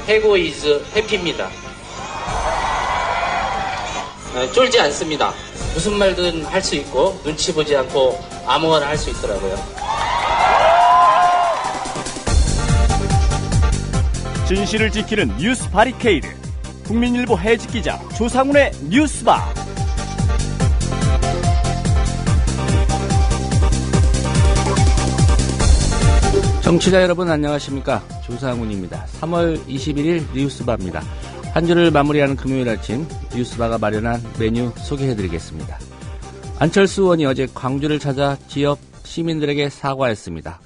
해고 이즈 해피입니다. 쫄지 않습니다. 무슨 말든 할 수 있고 눈치 보지 않고 아무거나 할 수 있더라고요. 진실을 지키는 뉴스 바리케이드. 국민일보 해직 기자 조상훈의 뉴스바. 청취자 여러분 안녕하십니까. 조상훈입니다. 3월 21일 뉴스바입니다. 한 주를 마무리하는 금요일 아침 뉴스바가 마련한 메뉴 소개해드리겠습니다. 안철수 의원이 어제 광주를 찾아 지역 시민들에게 사과했습니다.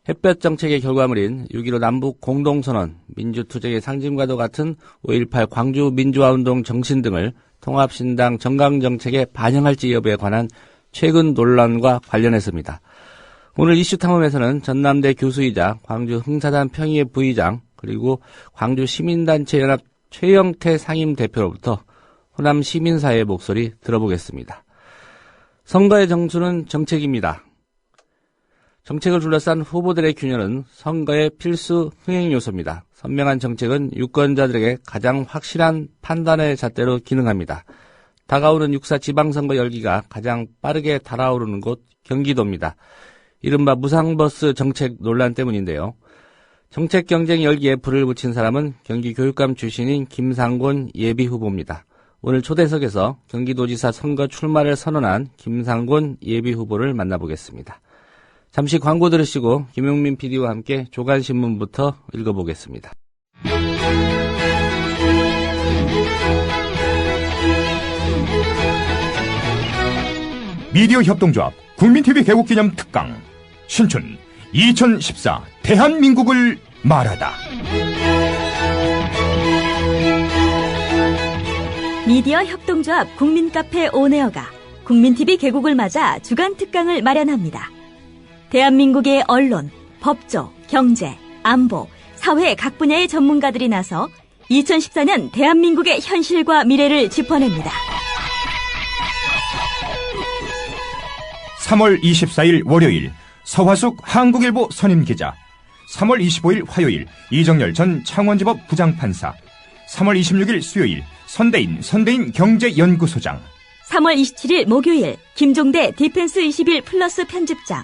햇볕 정책의 결과물인 6.15 남북 공동선언, 민주투쟁의 상징과도 같은 5.18 광주 민주화운동 정신 등을 통합신당 정강정책에 반영할지 여부에 관한 최근 논란과 관련했습니다. 오늘 이슈 탐험에서는 전남대 교수이자 광주 흥사단 평의회 부의장 그리고 광주 시민단체 연합 최영태 상임대표로부터 호남 시민사회의 목소리 들어보겠습니다. 선거의 정수는 정책입니다. 정책을 둘러싼 후보들의 균열은 선거의 필수 흥행 요소입니다. 선명한 정책은 유권자들에게 가장 확실한 판단의 잣대로 기능합니다. 다가오는 6.4 지방선거 열기가 가장 빠르게 달아오르는 곳 경기도입니다. 이른바 무상버스 정책 논란 때문인데요. 정책 경쟁 열기에 불을 붙인 사람은 경기교육감 출신인 김상곤 예비후보입니다. 오늘 초대석에서 경기도지사 선거 출마를 선언한 김상곤 예비후보를 만나보겠습니다. 잠시 광고 들으시고 김용민 PD와 함께 조간신문부터 읽어보겠습니다. 미디어 협동조합 국민TV 개국기념 특강 신춘 2014 대한민국을 말하다. 미디어 협동조합 국민카페 온에어가 국민TV 개국을 맞아 주간 특강을 마련합니다. 대한민국의 언론, 법조, 경제, 안보, 사회 각 분야의 전문가들이 나서 2014년 대한민국의 현실과 미래를 짚어냅니다. 3월 24일 월요일 서화숙 한국일보 선임기자, 3월 25일 화요일 이정열 전 창원지법 부장판사, 3월 26일 수요일 선대인 경제연구소장, 3월 27일 목요일 김종대 디펜스 21 플러스 편집장,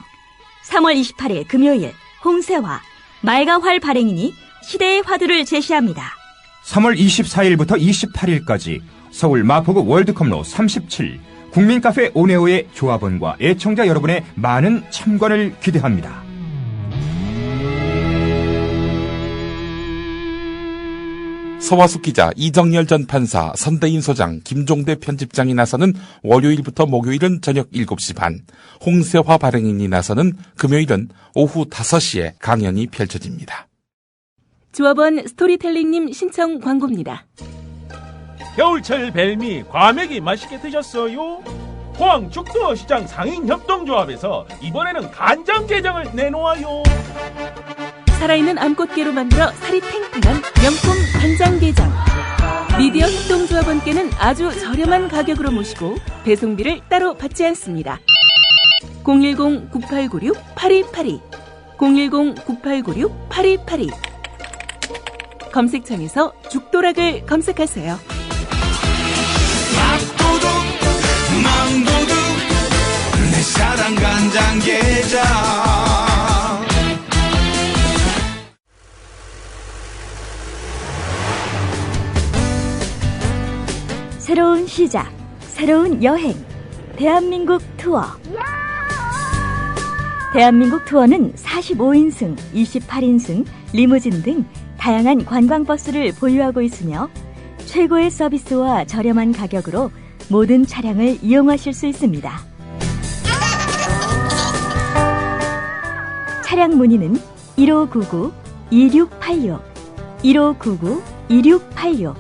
3월 28일 금요일 홍세화 말가활 발행인이 시대의 화두를 제시합니다. 3월 24일부터 28일까지 서울 마포구 월드컵로 37 국민카페 온에어의 조합원과 애청자 여러분의 많은 참관을 기대합니다. 서화숙 기자, 이정열 전 판사, 선대인 소장, 김종대 편집장이 나서는 월요일부터 목요일은 저녁 7시 반, 홍세화 발행인이 나서는 금요일은 오후 5시에 강연이 펼쳐집니다. 조합원 스토리텔링님 신청 광고입니다. 겨울철 벨미 과메기 맛있게 드셨어요? 포항 죽도시장 상인협동조합에서 이번에는 간장게장을 내놓아요. 살아있는 암꽃게로 만들어 살이 탱탱한 명품 간장게장. 미디어 협동조합원께는 아주 저렴한 가격으로 모시고 배송비를 따로 받지 않습니다. 010-9896-8282 010-9896-8282 검색창에서 죽도락을 검색하세요. 밥도둑 망도둑 내 사랑 간장게장. 새로운 시작, 새로운 여행, 대한민국 투어. 대한민국 투어는 45인승, 28인승, 리무진 등 다양한 관광버스를 보유하고 있으며 최고의 서비스와 저렴한 가격으로 모든 차량을 이용하실 수 있습니다. 차량 문의는 1599-2686, 1599-2686.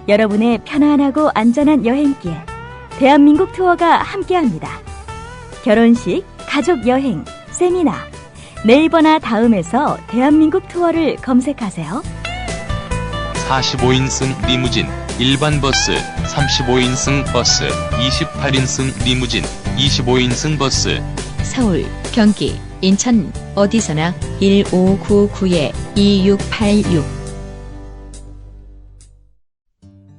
여러분의 편안하고 안전한 여행길, 대한민국 투어가 함께합니다. 결혼식, 가족여행, 세미나, 네이버나 다음에서 대한민국 투어를 검색하세요. 45인승 리무진, 일반 버스, 35인승 버스, 28인승 리무진, 25인승 버스. 서울, 경기, 인천 어디서나 1599-2686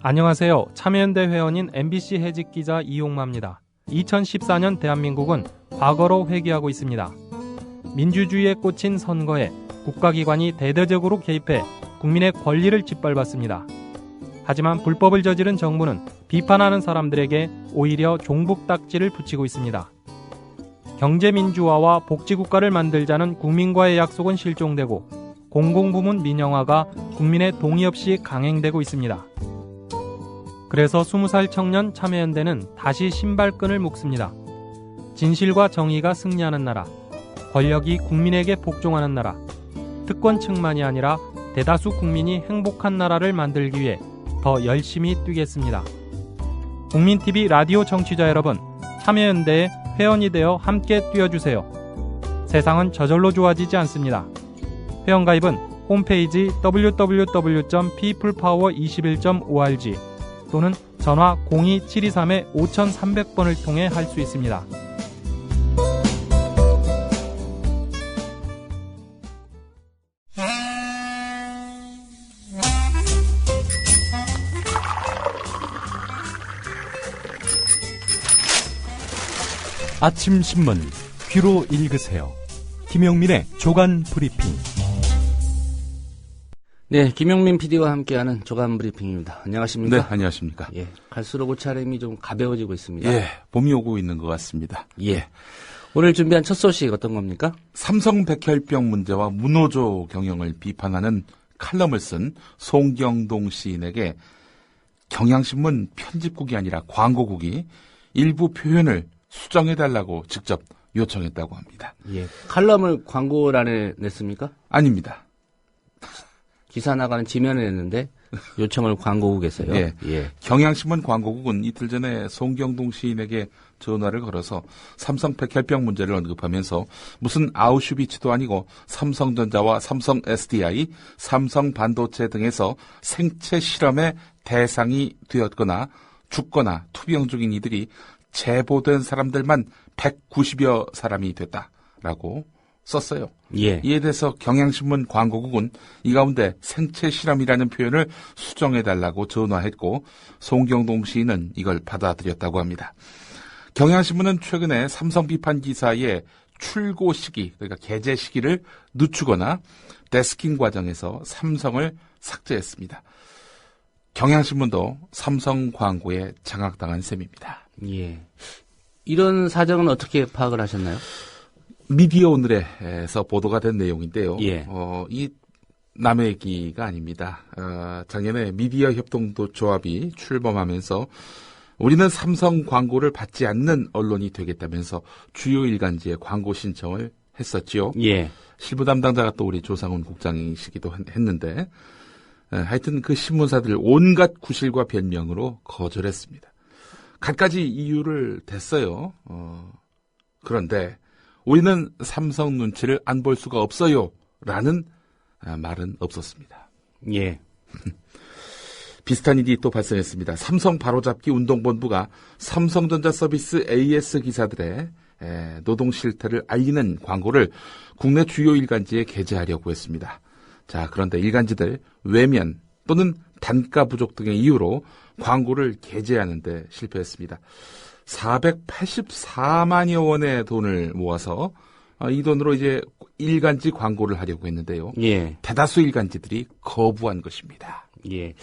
안녕하세요. 참여연대 회원인 MBC 해직기자 이용마입니다. 2014년 대한민국은 과거로 회귀하고 있습니다. 민주주의에 꽂힌 선거에 국가기관이 대대적으로 개입해 국민의 권리를 짓밟았습니다. 하지만 불법을 저지른 정부는 비판하는 사람들에게 오히려 종북딱지를 붙이고 있습니다. 경제민주화와 복지국가를 만들자는 국민과의 약속은 실종되고 공공부문 민영화가 국민의 동의 없이 강행되고 있습니다. 그래서 20살 청년 참여연대는 다시 신발끈을 묶습니다. 진실과 정의가 승리하는 나라, 권력이 국민에게 복종하는 나라, 특권층만이 아니라 대다수 국민이 행복한 나라를 만들기 위해 더 열심히 뛰겠습니다. 국민TV 라디오 청취자 여러분, 참여연대에 회원이 되어 함께 뛰어주세요. 세상은 저절로 좋아지지 않습니다. 회원가입은 홈페이지 www.peoplepower21.org 또는 전화 02-723-5300번을 통해 할 수 있습니다. 아침 신문 귀로 읽으세요. 김용민의 조간 브리핑. 네, 김용민 PD와 함께하는 조간 브리핑입니다. 안녕하십니까? 네, 안녕하십니까? 예, 갈수록 옷차림이 좀 가벼워지고 있습니다. 예, 봄이 오고 있는 것 같습니다. 예. 오늘 준비한 첫 소식 어떤 겁니까? 삼성 백혈병 문제와 문호조 경영을 비판하는 칼럼을 쓴 송경동 시인에게 경향신문 편집국이 아니라 광고국이 일부 표현을 수정해달라고 직접 요청했다고 합니다. 예. 칼럼을 광고란에 냈습니까? 아닙니다. 기사 나가는 지면에 냈는데 요청을 광고국에서요? 예. 예. 경향신문 광고국은 이틀 전에 송경동 시인에게 전화를 걸어서 삼성 백혈병 문제를 언급하면서 무슨 아우슈비츠도 아니고 삼성전자와 삼성 SDI, 삼성 반도체 등에서 생체 실험의 대상이 되었거나 죽거나 투병 중인 이들이 제보된 사람들만 190여 사람이 됐다라고 썼어요. 예. 이에 대해서 경향신문 광고국은 이 가운데 생체 실험이라는 표현을 수정해달라고 전화했고 송경동 시인은 이걸 받아들였다고 합니다. 경향신문은 최근에 삼성 비판 기사의 출고 시기, 그러니까 게재 시기를 늦추거나 데스킹 과정에서 삼성을 삭제했습니다. 경향신문도 삼성 광고에 장악당한 셈입니다. 예. 이런 사정은 어떻게 파악을 하셨나요? 미디어 오늘에서 보도가 된 내용인데요. 예. 이 남의 얘기가 아닙니다. 작년에 미디어 협동도 조합이 출범하면서 우리는 삼성 광고를 받지 않는 언론이 되겠다면서 주요 일간지에 광고 신청을 했었지요. 예. 실무 담당자가 또 우리 조상훈 국장이시기도 했는데 하여튼 그 신문사들 온갖 구실과 변명으로 거절했습니다. 갖가지 이유를 댔어요. 그런데 우리는 삼성 눈치를 안 볼 수가 없어요. 라는 말은 없었습니다. 예. 비슷한 일이 또 발생했습니다. 삼성 바로잡기 운동본부가 삼성전자 서비스 AS 기사들의 노동 실태를 알리는 광고를 국내 주요 일간지에 게재하려고 했습니다. 자, 그런데 일간지들 외면 또는 단가 부족 등의 이유로 광고를 게재하는데 실패했습니다. 484만여 원의 돈을 모아서 이 돈으로 이제 일간지 광고를 하려고 했는데요. 예. 대다수 일간지들이 거부한 것입니다. 예.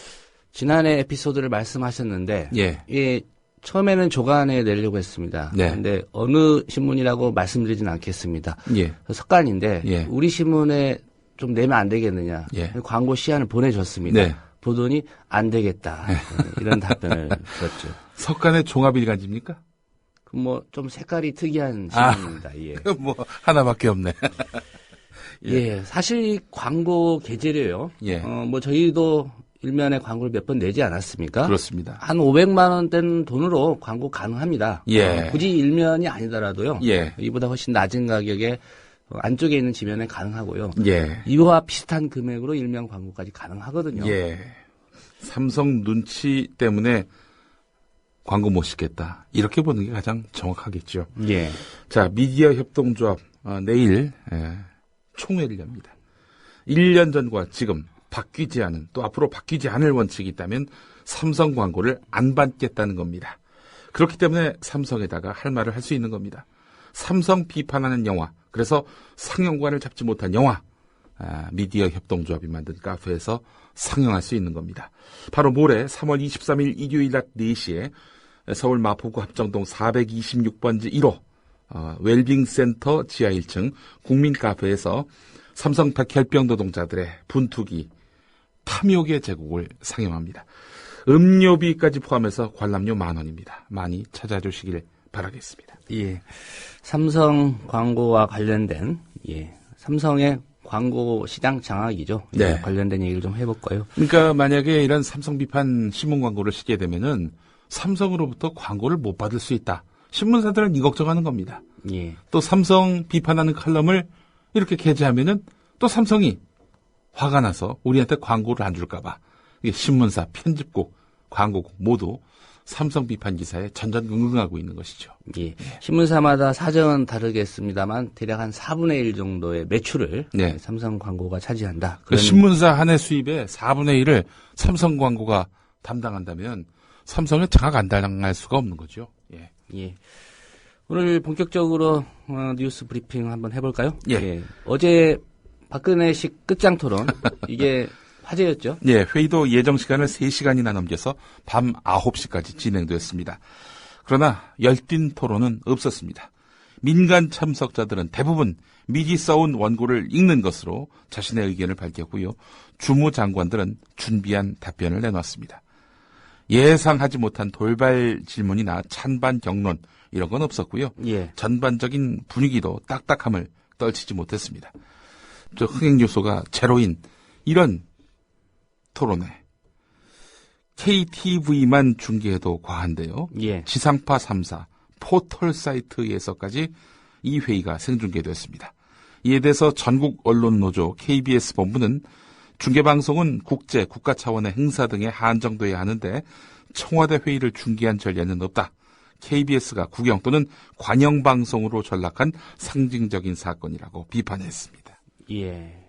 지난해 에피소드를 말씀하셨는데, 예. 처음에는 조간에 내려고 했습니다. 네. 그런데 어느 신문이라고 말씀드리진 않겠습니다. 예. 석간인데, 예. 우리 신문에 좀 내면 안 되겠느냐. 예. 광고 시안을 보내줬습니다. 네. 보더니 안 되겠다. 이런 답변을 들었죠. 석간의 종합 일간지입니까? 좀 색깔이 특이한 신문입니다. 예. 하나밖에 없네. 예. 사실 이 광고 게재료요. 예. 저희도 일면에 광고를 몇 번 내지 않았습니까? 그렇습니다. 한 500만 원 된 돈으로 광고 가능합니다. 예. 굳이 일면이 아니더라도요. 예. 이보다 훨씬 낮은 가격에 안쪽에 있는 지면에 가능하고요. 예. 이와 비슷한 금액으로 일면 광고까지 가능하거든요. 예. 삼성 눈치 때문에 광고 못 싣겠다. 이렇게 보는 게 가장 정확하겠죠. 예. 자, 미디어 협동조합 내일 총회를 엽니다. 1년 전과 지금 바뀌지 않은 또 앞으로 바뀌지 않을 원칙이 있다면 삼성 광고를 안 받겠다는 겁니다. 그렇기 때문에 삼성에다가 할 말을 할 수 있는 겁니다. 삼성 비판하는 영화, 그래서 상영관을 잡지 못한 영화, 미디어 협동조합이 만든 카페에서 상영할 수 있는 겁니다. 바로 모레 3월 23일 일요일 낮 4시에 서울 마포구 합정동 426번지 1호 웰빙센터 지하 1층 국민카페에서 삼성 백혈병 노동자들의 분투기 탐욕의 제국을 상영합니다. 음료비까지 포함해서 관람료 10,000원입니다. 많이 찾아주시길 바라겠습니다. 예, 삼성 광고와 관련된 삼성의 광고 시장 장악이죠. 네. 관련된 얘기를 좀 해볼까요? 그러니까 만약에 이런 삼성 비판 신문 광고를 쓰게 되면은 삼성으로부터 광고를 못 받을 수 있다. 신문사들은 이 걱정하는 겁니다. 예. 또 삼성 비판하는 칼럼을 이렇게 게재하면은 또 삼성이 화가 나서 우리한테 광고를 안 줄까봐 이게 신문사, 편집국, 광고국 모두 삼성 비판 기사에 전전긍긍하고 있는 것이죠. 예. 신문사마다 사정은 다르겠습니다만 대략 한 4분의 1 정도의 매출을 네. 삼성 광고가 차지한다. 그 신문사 한 해 수입의 4분의 1을 삼성 광고가 담당한다면 삼성에 장악 안 당할 수가 없는 거죠. 예. 예. 오늘 본격적으로 뉴스 브리핑 한번 해볼까요? 예. 어제 박근혜식 끝장 토론 이게 화제였죠? 예, 회의도 예정 시간을 3시간이나 넘겨서 밤 9시까지 진행됐습니다. 그러나 열띤 토론은 없었습니다. 민간 참석자들은 대부분 미리 써온 원고를 읽는 것으로 자신의 의견을 밝혔고요. 주무장관들은 준비한 답변을 내놨습니다. 예상하지 못한 돌발 질문이나 찬반 격론 이런 건 없었고요. 예. 전반적인 분위기도 딱딱함을 떨치지 못했습니다. 저 흥행 요소가 제로인 이런 토론회. KTV만 중계해도 과한데요. 예. 지상파 3사 포털 사이트에서까지 이 회의가 생중계됐습니다. 이에 대해서 전국 언론노조 KBS 본부는 중계방송은 국제, 국가 차원의 행사 등에 한정돼야 하는데 청와대 회의를 중계한 전례는 없다. KBS가 국영 또는 관영방송으로 전락한 상징적인 사건이라고 비판했습니다. 예.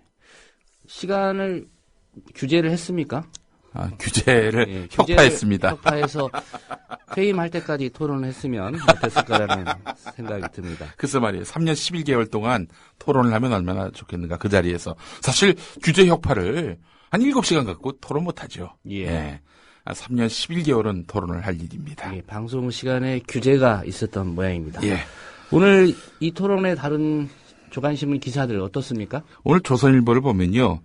시간을 규제를 했습니까? 규제를 협파했습니다. 협파해서 퇴임할 때까지 토론을 했으면 어땠을까라는 생각이 듭니다. 글쎄 말이에요. 3년 11개월 동안 토론을 하면 얼마나 좋겠는가 그 자리에서. 사실 규제 협파를 한 7시간 갖고 토론 못하죠. 예. 3년 11개월은 토론을 할 일입니다. 예, 방송 시간에 규제가 있었던 모양입니다. 예. 오늘 이 토론에 다른 조간신문 기사들 어떻습니까? 오늘 조선일보를 보면요.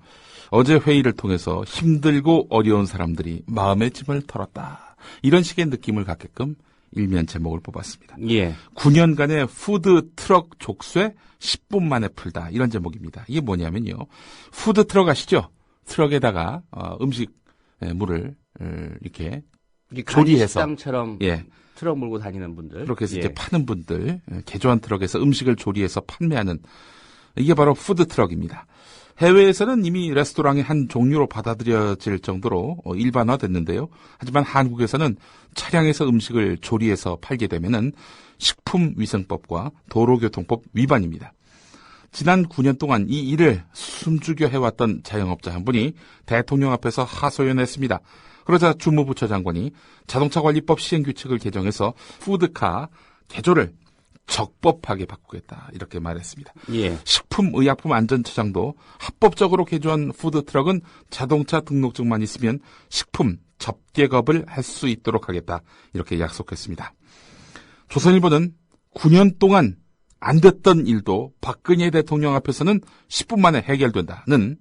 어제 회의를 통해서 힘들고 어려운 사람들이 마음의 짐을 털었다. 이런 식의 느낌을 갖게끔 일면 제목을 뽑았습니다. 예. 9년간의 푸드 트럭 족쇄 10분 만에 풀다. 이런 제목입니다. 이게 뭐냐면요. 푸드 트럭 아시죠? 트럭에다가 음식물을 이렇게 조리해서 식당처럼 트럭 몰고 다니는 분들. 그렇게 해서 이제 파는 분들, 개조한 트럭에서 음식을 조리해서 판매하는 이게 바로 푸드 트럭입니다. 해외에서는 이미 레스토랑의 한 종류로 받아들여질 정도로 일반화됐는데요. 하지만 한국에서는 차량에서 음식을 조리해서 팔게 되면은 식품위생법과 도로교통법 위반입니다. 지난 9년 동안 이 일을 숨죽여 해왔던 자영업자 한 분이 대통령 앞에서 하소연했습니다. 그러자 주무부처 장관이 자동차관리법 시행규칙을 개정해서 푸드카 개조를 적법하게 바꾸겠다 이렇게 말했습니다. 예. 식품의약품안전처장도 합법적으로 개조한 푸드트럭은 자동차 등록증만 있으면 식품 접객업을 할 수 있도록 하겠다 이렇게 약속했습니다. 조선일보는 9년 동안 안 됐던 일도 박근혜 대통령 앞에서는 10분 만에 해결된다는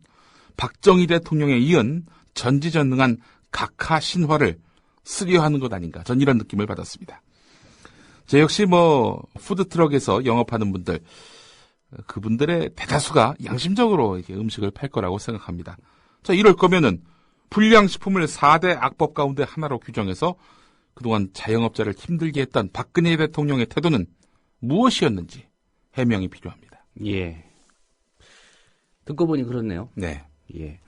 박정희 대통령에 이은 전지전능한 각하 신화를 쓰려하는 것 아닌가 전 이런 느낌을 받았습니다. 저 역시 푸드트럭에서 영업하는 분들, 그분들의 대다수가 양심적으로 이렇게 음식을 팔 거라고 생각합니다. 자, 이럴 거면은 불량식품을 4대 악법 가운데 하나로 규정해서 그동안 자영업자를 힘들게 했던 박근혜 대통령의 태도는 무엇이었는지 해명이 필요합니다. 예. 듣고 보니 그렇네요. 네. 예.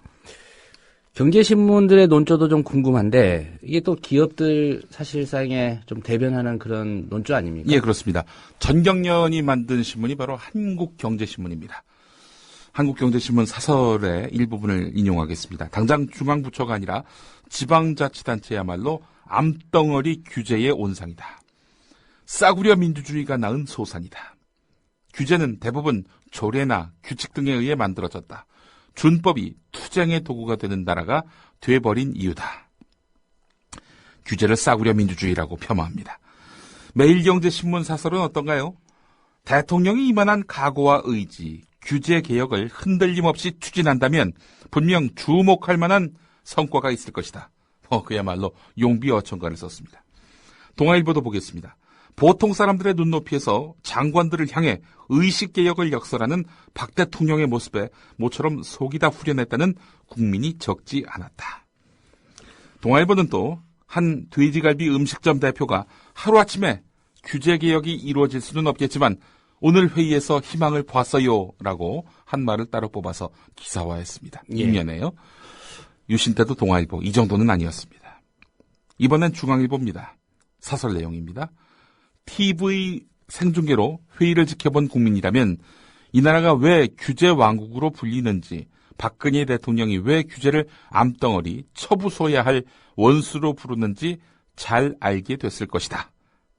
경제신문들의 논조도 좀 궁금한데 이게 또 기업들 사실상에 좀 대변하는 그런 논조 아닙니까? 예, 그렇습니다. 전경련이 만든 신문이 바로 한국경제신문입니다. 한국경제신문 사설의 일부분을 인용하겠습니다. 당장 중앙부처가 아니라 지방자치단체야말로 암덩어리 규제의 온상이다. 싸구려 민주주의가 낳은 소산이다. 규제는 대부분 조례나 규칙 등에 의해 만들어졌다. 준법이 투쟁의 도구가 되는 나라가 돼버린 이유다. 규제를 싸구려 민주주의라고 폄하합니다. 매일경제신문 사설은 어떤가요? 대통령이 이만한 각오와 의지, 규제 개혁을 흔들림 없이 추진한다면 분명 주목할 만한 성과가 있을 것이다. 그야말로 용비어천가를 썼습니다. 동아일보도 보겠습니다. 보통 사람들의 눈높이에서 장관들을 향해 의식개혁을 역설하는 박 대통령의 모습에 모처럼 속이 다 후련했다는 국민이 적지 않았다. 동아일보는 또 한 돼지갈비 음식점 대표가 하루아침에 규제개혁이 이루어질 수는 없겠지만 오늘 회의에서 희망을 봤어요 라고 한 말을 따로 뽑아서 기사화했습니다. 이면에요. 유신 때도 동아일보 이 정도는 아니었습니다. 이번엔 중앙일보입니다. 사설 내용입니다. TV 생중계로 회의를 지켜본 국민이라면 이 나라가 왜 규제 왕국으로 불리는지, 박근혜 대통령이 왜 규제를 암덩어리 처부숴야 할 원수로 부르는지 잘 알게 됐을 것이다.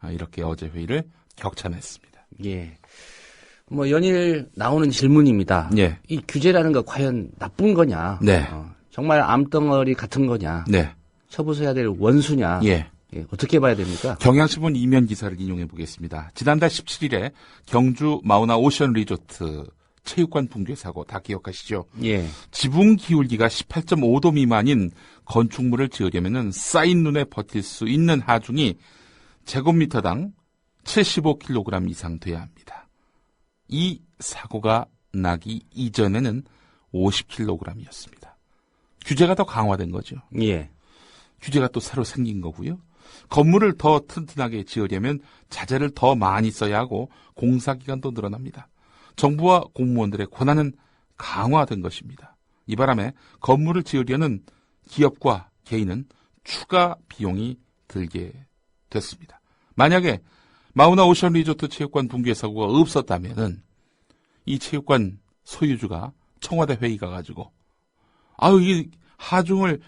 이렇게 어제 회의를 격찬했습니다. 예. 뭐 연일 나오는 질문입니다. 예. 이 규제라는 거 과연 나쁜 거냐? 네. 정말 암덩어리 같은 거냐? 네. 처부숴야 될 원수냐? 예. 예, 어떻게 봐야 됩니까? 경향신문 이면 기사를 인용해 보겠습니다. 지난달 17일에 경주 마우나 오션 리조트 체육관 붕괴 사고 다 기억하시죠? 예. 지붕 기울기가 18.5도 미만인 건축물을 지으려면 쌓인 눈에 버틸 수 있는 하중이 제곱미터당 75kg 이상 돼야 합니다. 이 사고가 나기 이전에는 50kg이었습니다. 규제가 더 강화된 거죠. 예. 규제가 또 새로 생긴 거고요. 건물을 더 튼튼하게 지으려면 자재를 더 많이 써야 하고 공사기간도 늘어납니다. 정부와 공무원들의 권한은 강화된 것입니다. 이 바람에 건물을 지으려는 기업과 개인은 추가 비용이 들게 됐습니다. 만약에 마우나 오션 리조트 체육관 붕괴 사고가 없었다면은 이 체육관 소유주가 청와대 회의 가가지고 이 하중을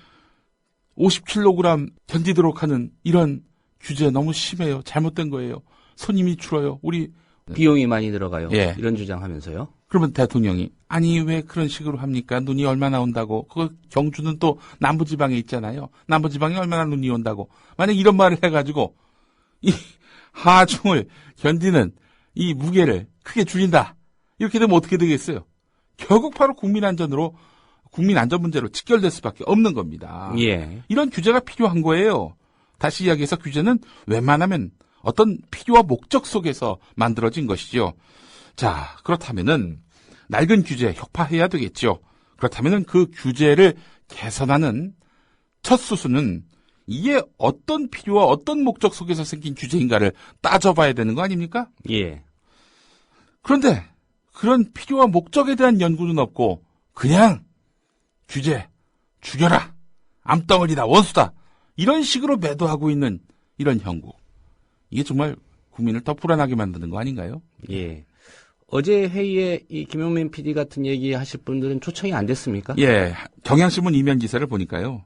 50kg 견디도록 하는 이런 규제 너무 심해요. 잘못된 거예요. 손님이 줄어요. 우리 비용이 많이 들어가요. 예. 이런 주장하면서요. 그러면 대통령이 아니 왜 그런 식으로 합니까? 눈이 얼마나 온다고. 그거 경주는 또 남부지방에 있잖아요. 남부지방에 얼마나 눈이 온다고. 만약 이런 말을 해가지고 이 하중을 견디는 이 무게를 크게 줄인다. 이렇게 되면 어떻게 되겠어요? 결국 바로 국민 안전 문제로 직결될 수밖에 없는 겁니다. 예. 이런 규제가 필요한 거예요. 다시 이야기해서 규제는 웬만하면 어떤 필요와 목적 속에서 만들어진 것이죠. 자, 그렇다면은 낡은 규제 혁파해야 되겠죠. 그렇다면은 그 규제를 개선하는 첫 수순은 이게 어떤 필요와 어떤 목적 속에서 생긴 규제인가를 따져봐야 되는 거 아닙니까? 예. 그런데 그런 필요와 목적에 대한 연구는 없고 그냥 규제 죽여라, 암덩어리다, 원수다 이런 식으로 매도하고 있는 이런 형국. 이게 정말 국민을 더 불안하게 만드는 거 아닌가요? 예. 어제 회의에 이 김용민 PD 같은 얘기 하실 분들은 초청이 안 됐습니까? 예. 경향신문 이면 기사를 보니까요.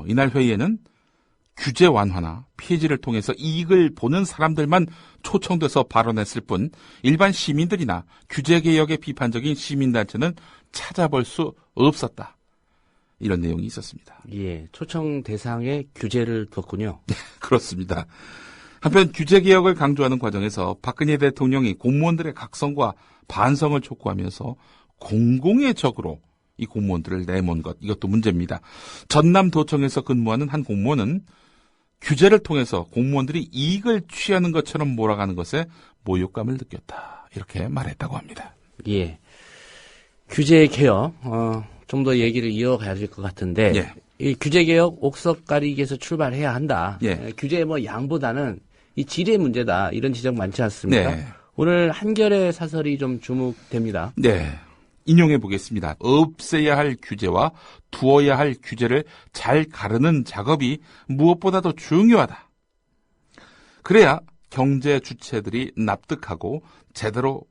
이날 회의에는 규제 완화나 폐지를 통해서 이익을 보는 사람들만 초청돼서 발언했을 뿐 일반 시민들이나 규제 개혁에 비판적인 시민단체는 찾아볼 수 없었다. 이런 내용이 있었습니다. 예. 초청 대상에 규제를 뒀군요. 그렇습니다. 한편 규제 개혁을 강조하는 과정에서 박근혜 대통령이 공무원들의 각성과 반성을 촉구하면서 공공의 적으로 이 공무원들을 내몬 것, 이것도 문제입니다. 전남도청에서 근무하는 한 공무원은 규제를 통해서 공무원들이 이익을 취하는 것처럼 몰아가는 것에 모욕감을 느꼈다. 이렇게 말했다고 합니다. 예. 규제 개혁, 좀 더 얘기를 이어가야 될 것 같은데, 예. 이 규제 개혁 옥석 가리기에서 출발해야 한다. 예. 규제 양보다는 이 질의 문제다. 이런 지적 많지 않습니까? 네. 오늘 한겨레 사설이 좀 주목됩니다. 네. 인용해 보겠습니다. 없애야 할 규제와 두어야 할 규제를 잘 가르는 작업이 무엇보다도 중요하다. 그래야 경제 주체들이 납득하고 제대로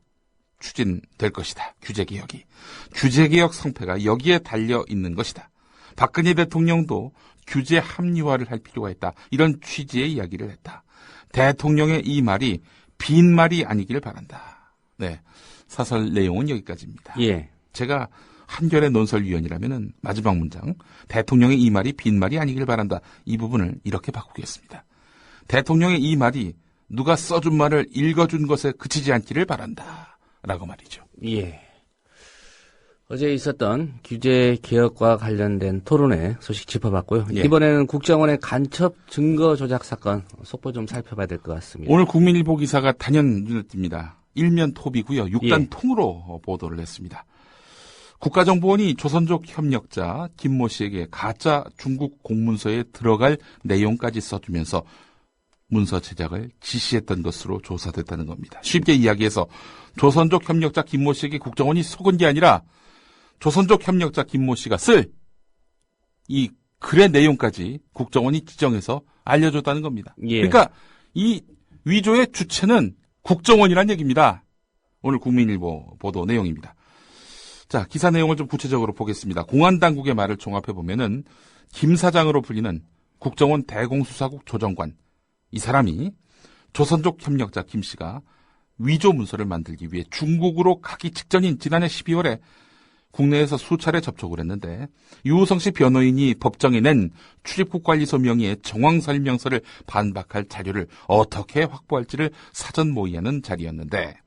추진될 것이다. 규제개혁이. 규제개혁 성패가 여기에 달려 있는 것이다. 박근혜 대통령도 규제 합리화를 할 필요가 있다. 이런 취지의 이야기를 했다. 대통령의 이 말이 빈말이 아니길 바란다. 네, 사설 내용은 여기까지입니다. 예. 제가 한겨레 논설위원이라면은 마지막 문장, 대통령의 이 말이 빈말이 아니길 바란다. 이 부분을 이렇게 바꾸겠습니다. 대통령의 이 말이 누가 써준 말을 읽어준 것에 그치지 않기를 바란다. 라고 말이죠. 예. 어제 있었던 규제 개혁과 관련된 토론회 소식 짚어봤고요. 예. 이번에는 국정원의 간첩 증거 조작 사건 속보 좀 살펴봐야 될 것 같습니다. 오늘 국민일보 기사가 단연 눈에 띕니다. 일면 톱이고요. 6단 예. 통으로 보도를 했습니다. 국가정보원이 조선족 협력자 김모 씨에게 가짜 중국 공문서에 들어갈 내용까지 써주면서 문서 제작을 지시했던 것으로 조사됐다는 겁니다. 쉽게 이야기해서 조선족 협력자 김모 씨에게 국정원이 속은 게 아니라 조선족 협력자 김모 씨가 쓸 이 글의 내용까지 국정원이 지정해서 알려줬다는 겁니다. 예. 그러니까 이 위조의 주체는 국정원이란 얘기입니다. 오늘 국민일보 보도 내용입니다. 자, 기사 내용을 좀 구체적으로 보겠습니다. 공안당국의 말을 종합해보면은 김 사장으로 불리는 국정원 대공수사국 조정관, 이 사람이 조선족 협력자 김 씨가 위조 문서를 만들기 위해 중국으로 가기 직전인 지난해 12월에 국내에서 수차례 접촉을 했는데 유우성 씨 변호인이 법정에 낸 출입국관리소 명의의 정황설명서를 반박할 자료를 어떻게 확보할지를 사전 모의하는 자리였는데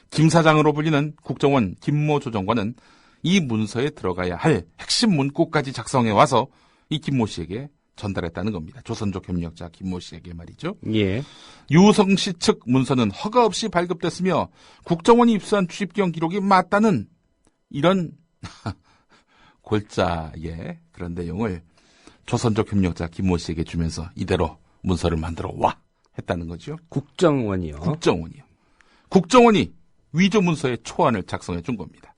김 사장으로 불리는 국정원 김모 조정관은 이 문서에 들어가야 할 핵심 문구까지 작성해 와서 이 김모 씨에게 전달했다는 겁니다. 조선족 협력자 김모 씨에게 말이죠. 예. 유우성 씨 측 문서는 허가 없이 발급됐으며 국정원이 입수한 출입경 기록이 맞다는 이런 골자의 그런 내용을 조선족 협력자 김모 씨에게 주면서 이대로 문서를 만들어 와 했다는 거죠. 국정원이요. 국정원이요. 국정원이 위조 문서의 초안을 작성해 준 겁니다.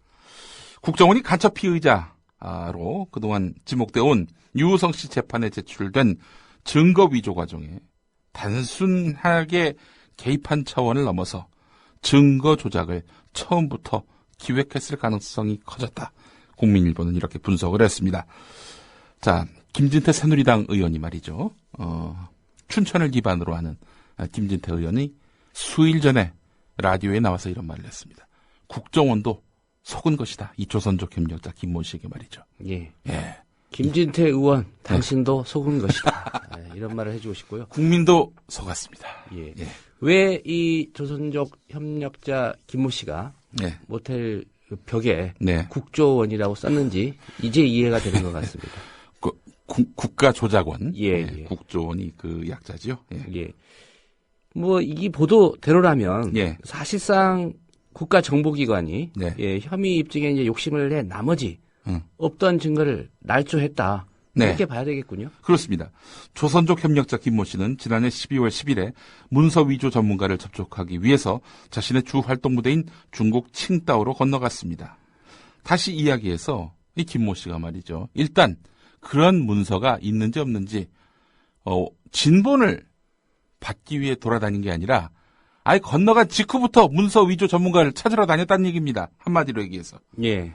국정원이 간첩 피의자로 그동안 지목되어 온 유우성 씨 재판에 제출된 증거 위조 과정에 단순하게 개입한 차원을 넘어서 증거 조작을 처음부터 기획했을 가능성이 커졌다. 국민일보는 이렇게 분석을 했습니다. 자, 김진태 새누리당 의원이 말이죠. 춘천을 기반으로 하는 김진태 의원이 수일 전에 라디오에 나와서 이런 말을 했습니다. 국정원도 속은 것이다. 이 조선족 협력자 김모 씨에게 말이죠. 예. 예. 김진태 의원, 당신도 속은 것이다. 이런 말을 해주고 싶고요. 국민도 속았습니다. 예. 예. 왜 이 조선족 협력자 김모 씨가 네. 모텔 벽에 네. 국조원이라고 썼는지 이제 이해가 되는 것 같습니다. 국가조작원. 예, 네. 예. 국조원이 그 약자죠. 예. 예. 뭐 이 보도대로라면 예. 사실상 국가정보기관이 네. 예, 혐의 입증에 이제 욕심을 내 나머지 없던 증거를 날조했다. 네. 이렇게 봐야 되겠군요. 그렇습니다. 조선족 협력자 김모 씨는 지난해 12월 10일에 문서 위조 전문가를 접촉하기 위해서 자신의 주 활동 무대인 중국 칭다오로 건너갔습니다. 다시 이야기해서 이 김모 씨가 말이죠. 일단 그런 문서가 있는지 없는지 진본을 받기 위해 돌아다닌 게 아니라 아예 건너간 직후부터 문서 위조 전문가를 찾으러 다녔다는 얘기입니다. 한마디로 얘기해서. 예.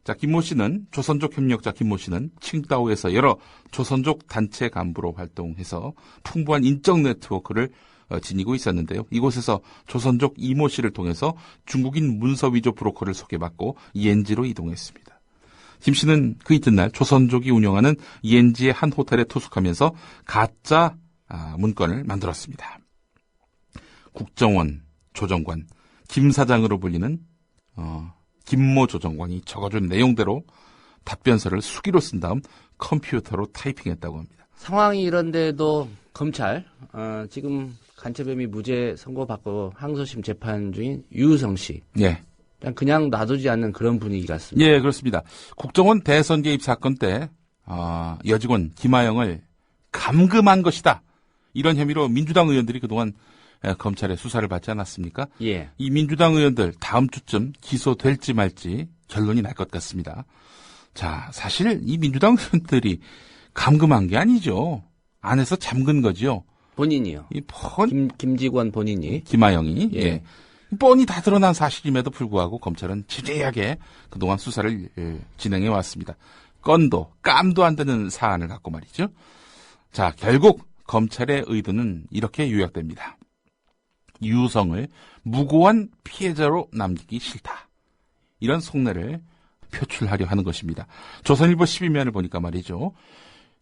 자, 김모 씨는 조선족 협력자 김모 씨는 칭다오에서 여러 조선족 단체 간부로 활동해서 풍부한 인적 네트워크를 지니고 있었는데요. 이곳에서 조선족 이모 씨를 통해서 중국인 문서 위조 브로커를 소개받고 이엔지로 이동했습니다. 김 씨는 그 이튿날 조선족이 운영하는 이엔지의 한 호텔에 투숙하면서 가짜 문건을 만들었습니다. 국정원 조정관 김 사장으로 불리는 김모 조정관이 적어준 내용대로 답변서를 수기로 쓴 다음 컴퓨터로 타이핑했다고 합니다. 상황이 이런데도 검찰 지금 간첩혐의 무죄 선고받고 항소심 재판 중인 유우성 씨. 예. 그냥 놔두지 않는 그런 분위기 같습니다. 예, 그렇습니다. 국정원 대선 개입 사건 때 여직원 김하영을 감금한 것이다. 이런 혐의로 민주당 의원들이 그동안 검찰의 수사를 받지 않았습니까? 예. 이 민주당 의원들 다음 주쯤 기소될지 말지 결론이 날 것 같습니다. 자, 사실 이 민주당 의원들이 감금한 게 아니죠. 안에서 잠근 거죠. 본인이요. 이 김직원 본인이. 김하영이. 예. 예. 뻔히 다 드러난 사실임에도 불구하고 검찰은 지대하게 그동안 수사를 진행해 왔습니다. 건도 깜도 안 되는 사안을 갖고 말이죠. 자, 결국 검찰의 의도는 이렇게 요약됩니다. 유성을 무고한 피해자로 남기기 싫다. 이런 속내를 표출하려 하는 것입니다. 조선일보 12면을 보니까 말이죠.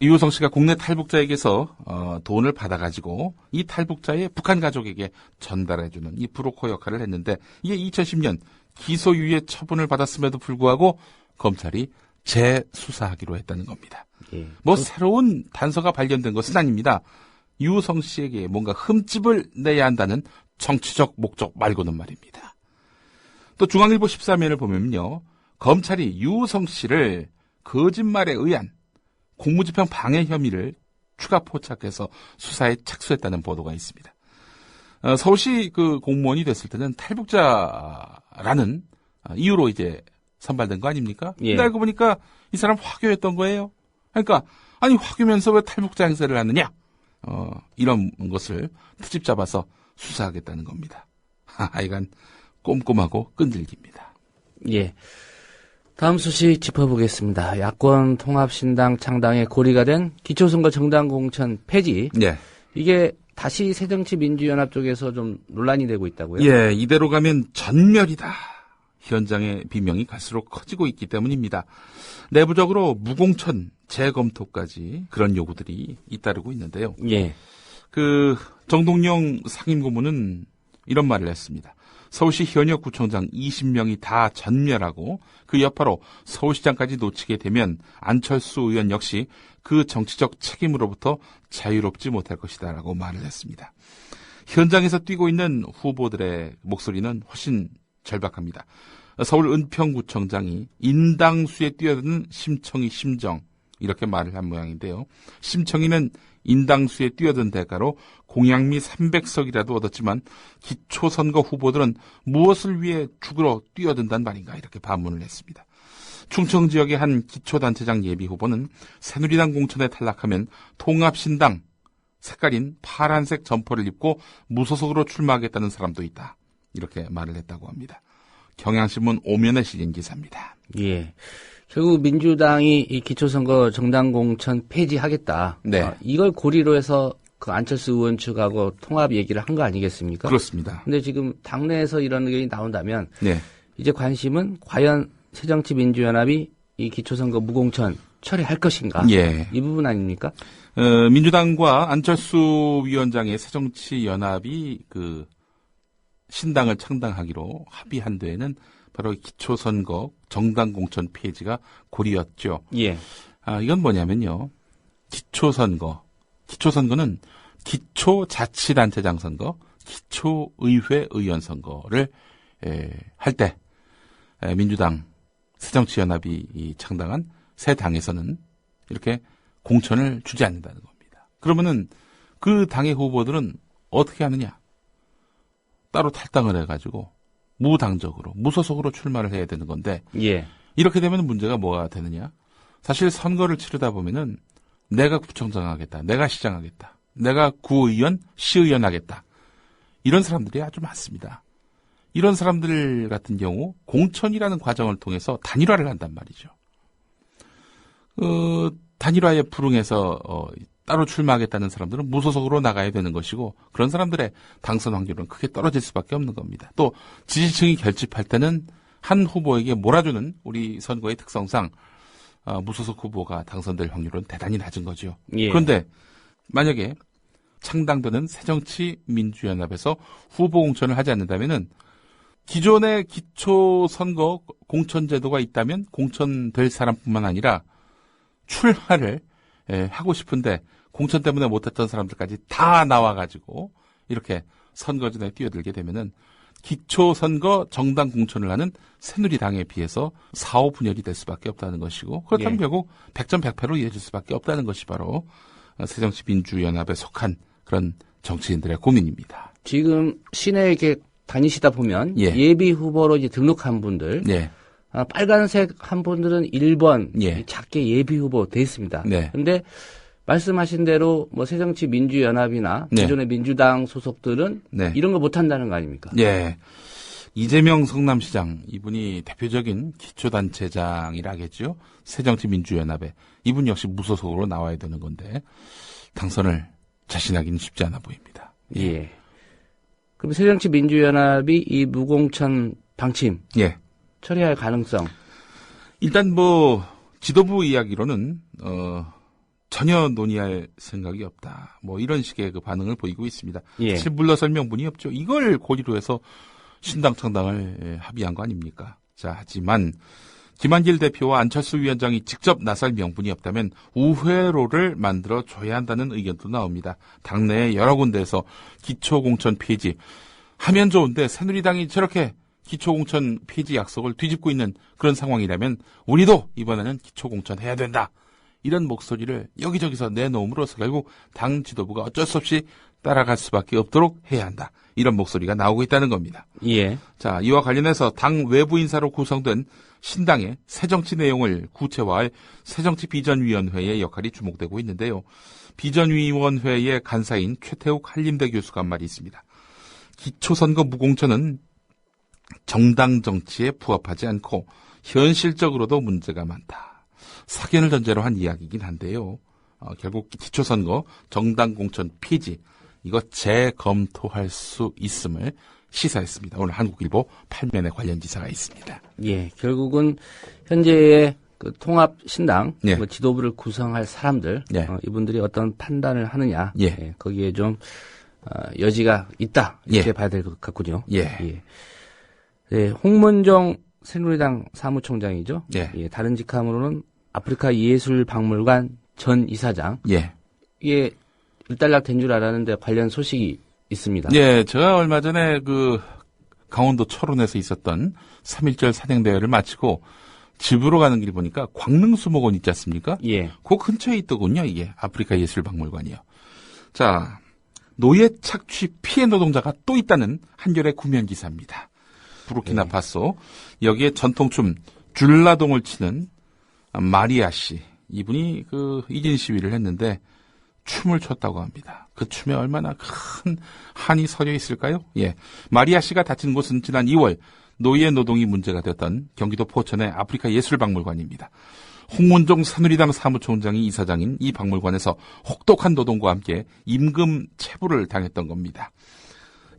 유성 씨가 국내 탈북자에게서 돈을 받아가지고 이 탈북자의 북한 가족에게 전달해주는 이 브로커 역할을 했는데 이게 2010년 기소유예 처분을 받았음에도 불구하고 검찰이 재수사하기로 했다는 겁니다. 예. 새로운 단서가 발견된 것은 아닙니다. 유성 씨에게 뭔가 흠집을 내야 한다는 정치적 목적 말고는 말입니다. 또 중앙일보 13면을 보면요. 검찰이 유성 씨를 거짓말에 의한 공무집행 방해 혐의를 추가 포착해서 수사에 착수했다는 보도가 있습니다. 서울시 그 공무원이 됐을 때는 탈북자라는 이유로 이제 선발된 거 아닙니까? 예. 근데 알고 보니까 이 사람 화교였던 거예요. 그러니까 아니 화교면서 왜 탈북자 행세를 하느냐? 이런 것을 트집 잡아서 수사하겠다는 겁니다. 하여간 꼼꼼하고 끈질깁니다. 예. 다음 소식 짚어보겠습니다. 야권 통합신당 창당의 고리가 된 기초선거 정당 공천 폐지. 예. 이게 다시 새정치민주연합 쪽에서 좀 논란이 되고 있다고요? 예, 이대로 가면 전멸이다. 현장의 비명이 갈수록 커지고 있기 때문입니다. 내부적으로 무공천 재검토까지 그런 요구들이 잇따르고 있는데요. 예. 정동영 상임고문은 이런 말을 했습니다. 서울시 현역 구청장 20명이 다 전멸하고 그 여파로 서울시장까지 놓치게 되면 안철수 의원 역시 그 정치적 책임으로부터 자유롭지 못할 것이다 라고 말을 했습니다. 현장에서 뛰고 있는 후보들의 목소리는 훨씬 절박합니다. 서울 은평구청장이 인당수에 뛰어드는 심청이 심정 이렇게 말을 한 모양인데요. 심청이는 인당수에 뛰어든 대가로 공약미 300석이라도 얻었지만 기초선거 후보들은 무엇을 위해 죽으러 뛰어든단 말인가 이렇게 반문을 했습니다. 충청 지역의 한 기초단체장 예비후보는 새누리당 공천에 탈락하면 통합신당 색깔인 파란색 점퍼를 입고 무소속으로 출마하겠다는 사람도 있다. 이렇게 말을 했다고 합니다. 경향신문 5면에 실린 기사입니다. 예. 결국 민주당이 이 기초선거 정당 공천 폐지하겠다. 네. 이걸 고리로 해서 그 안철수 의원 측하고 통합 얘기를 한 거 아니겠습니까? 그렇습니다. 근데 지금 당내에서 이런 의견이 나온다면 네. 이제 관심은 과연 새정치민주연합이 이 기초선거 무공천 처리할 것인가? 예. 이 부분 아닙니까? 민주당과 안철수 위원장의 새정치연합이 신당을 창당하기로 합의한 데에는 바로 기초선거 정당 공천 폐지가 고리였죠. 예. 이건 뭐냐면요. 기초선거는 기초자치단체장 선거, 기초의회 의원 선거를 할 때 민주당 새정치연합이 창당한 새 당에서는 이렇게 공천을 주지 않는다는 겁니다. 그러면은 그 당의 후보들은 어떻게 하느냐? 따로 탈당을 해가지고 무당적으로 무소속으로 출마를 해야 되는 건데 예. 이렇게 되면 문제가 뭐가 되느냐? 사실 선거를 치르다 보면은 내가 구청장 하겠다, 내가 시장 하겠다, 내가 구의원, 시의원 하겠다 이런 사람들이 아주 많습니다. 이런 사람들 같은 경우 공천이라는 과정을 통해서 단일화를 한단 말이죠. 단일화에 불응해서 따로 출마하겠다는 사람들은 무소속으로 나가야 되는 것이고 그런 사람들의 당선 확률은 크게 떨어질 수밖에 없는 겁니다. 또 지지층이 결집할 때는 한 후보에게 몰아주는 우리 선거의 특성상 무소속 후보가 당선될 확률은 대단히 낮은 거죠. 예. 그런데 만약에 창당되는 새정치민주연합에서 후보 공천을 하지 않는다면은 기존의 기초선거 공천제도가 있다면 공천될 사람뿐만 아니라 출마를 하고 싶은데 공천 때문에 못했던 사람들까지 다 나와가지고 이렇게 선거전에 뛰어들게 되면은 기초선거 정당 공천을 하는 새누리당에 비해서 4-5분열이 될 수밖에 없다는 것이고 그렇다면 예. 결국 100점100패로 이어질 수밖에 없다는 것이 바로 새정치민주연합에 속한 그런 정치인들의 고민입니다. 지금 시내에 이렇게 다니시다 보면 예. 예비 후보로 이제 등록한 분들 네. 빨간색 한 분들은 1번 예. 작게 예비 후보 돼 있습니다. 네. 그런데 말씀하신 대로 뭐 새정치민주연합이나 네. 기존의 민주당 소속들은 네. 이런 거 못한다는 거 아닙니까? 예. 이재명 성남시장, 이분이 대표적인 기초단체장이라 하겠죠. 새정치민주연합에. 이분 역시 무소속으로 나와야 되는 건데, 당선을 자신하기는 쉽지 않아 보입니다. 예. 그럼 새정치민주연합이 이 무공천 방침. 예. 처리할 가능성. 일단 뭐, 지도부 이야기로는, 전혀 논의할 생각이 없다. 뭐, 이런 식의 그 반응을 보이고 있습니다. 예. 사실 물러설 명분이 없죠. 이걸 고리로 해서 신당 창당을 합의한 거 아닙니까? 자, 하지만, 김한길 대표와 안철수 위원장이 직접 나설 명분이 없다면 우회로를 만들어 줘야 한다는 의견도 나옵니다. 당내에 여러 군데에서 기초공천 폐지 하면 좋은데 새누리당이 저렇게 기초공천 폐지 약속을 뒤집고 있는 그런 상황이라면 우리도 이번에는 기초공천 해야 된다. 이런 목소리를 여기저기서 내놓음으로써 결국 당 지도부가 어쩔 수 없이 따라갈 수밖에 없도록 해야 한다. 이런 목소리가 나오고 있다는 겁니다. 예. 자, 이와 관련해서 당 외부 인사로 구성된 신당의 새정치 내용을 구체화할 새정치비전위원회의 역할이 주목되고 있는데요. 비전위원회의 간사인 최태욱 한림대 교수가 한 말이 있습니다. 기초선거 무공천은 정당 정치에 부합하지 않고 현실적으로도 문제가 많다. 사견을 전제로 한 이야기이긴 한데요. 결국 기초선거 정당 공천 폐지 이거 재검토할 수 있음을 시사했습니다. 오늘 한국일보 8면에 관련 기사가 있습니다. 예, 결국은 현재의 그 통합 신당 예. 뭐 지도부를 구성할 사람들 예. 이분들이 어떤 판단을 하느냐 예. 예, 거기에 좀 여지가 있다 이렇게 예. 봐야 될 것 같군요. 예. 예. 예, 홍문종 새누리당 사무총장이죠. 예. 예, 다른 직함으로는 아프리카 예술박물관 전 이사장. 예. 이게 일단락 된 줄 알았는데 관련 소식이 있습니다. 예, 제가 얼마 전에 그 강원도 철원에서 있었던 3.1절 산행대회를 마치고 집으로 가는 길 보니까 광릉수목원 있지 않습니까? 예. 그 근처에 있더군요, 이게. 아프리카 예술박물관이요. 자, 노예 착취 피해 노동자가 또 있다는 한겨레 구면 기사입니다. 부르키나파소. 여기에 전통춤 줄라동을 치는 마리아 씨. 이분이 그 이진 시위를 했는데 춤을 췄다고 합니다. 그 춤에 얼마나 큰 한이 서려 있을까요? 예. 마리아 씨가 다친 곳은 지난 2월 노예 노동이 문제가 되었던 경기도 포천의 아프리카 예술박물관입니다. 홍문종 새누리당 사무총장이 이사장인 이 박물관에서 혹독한 노동과 함께 임금 체불을 당했던 겁니다.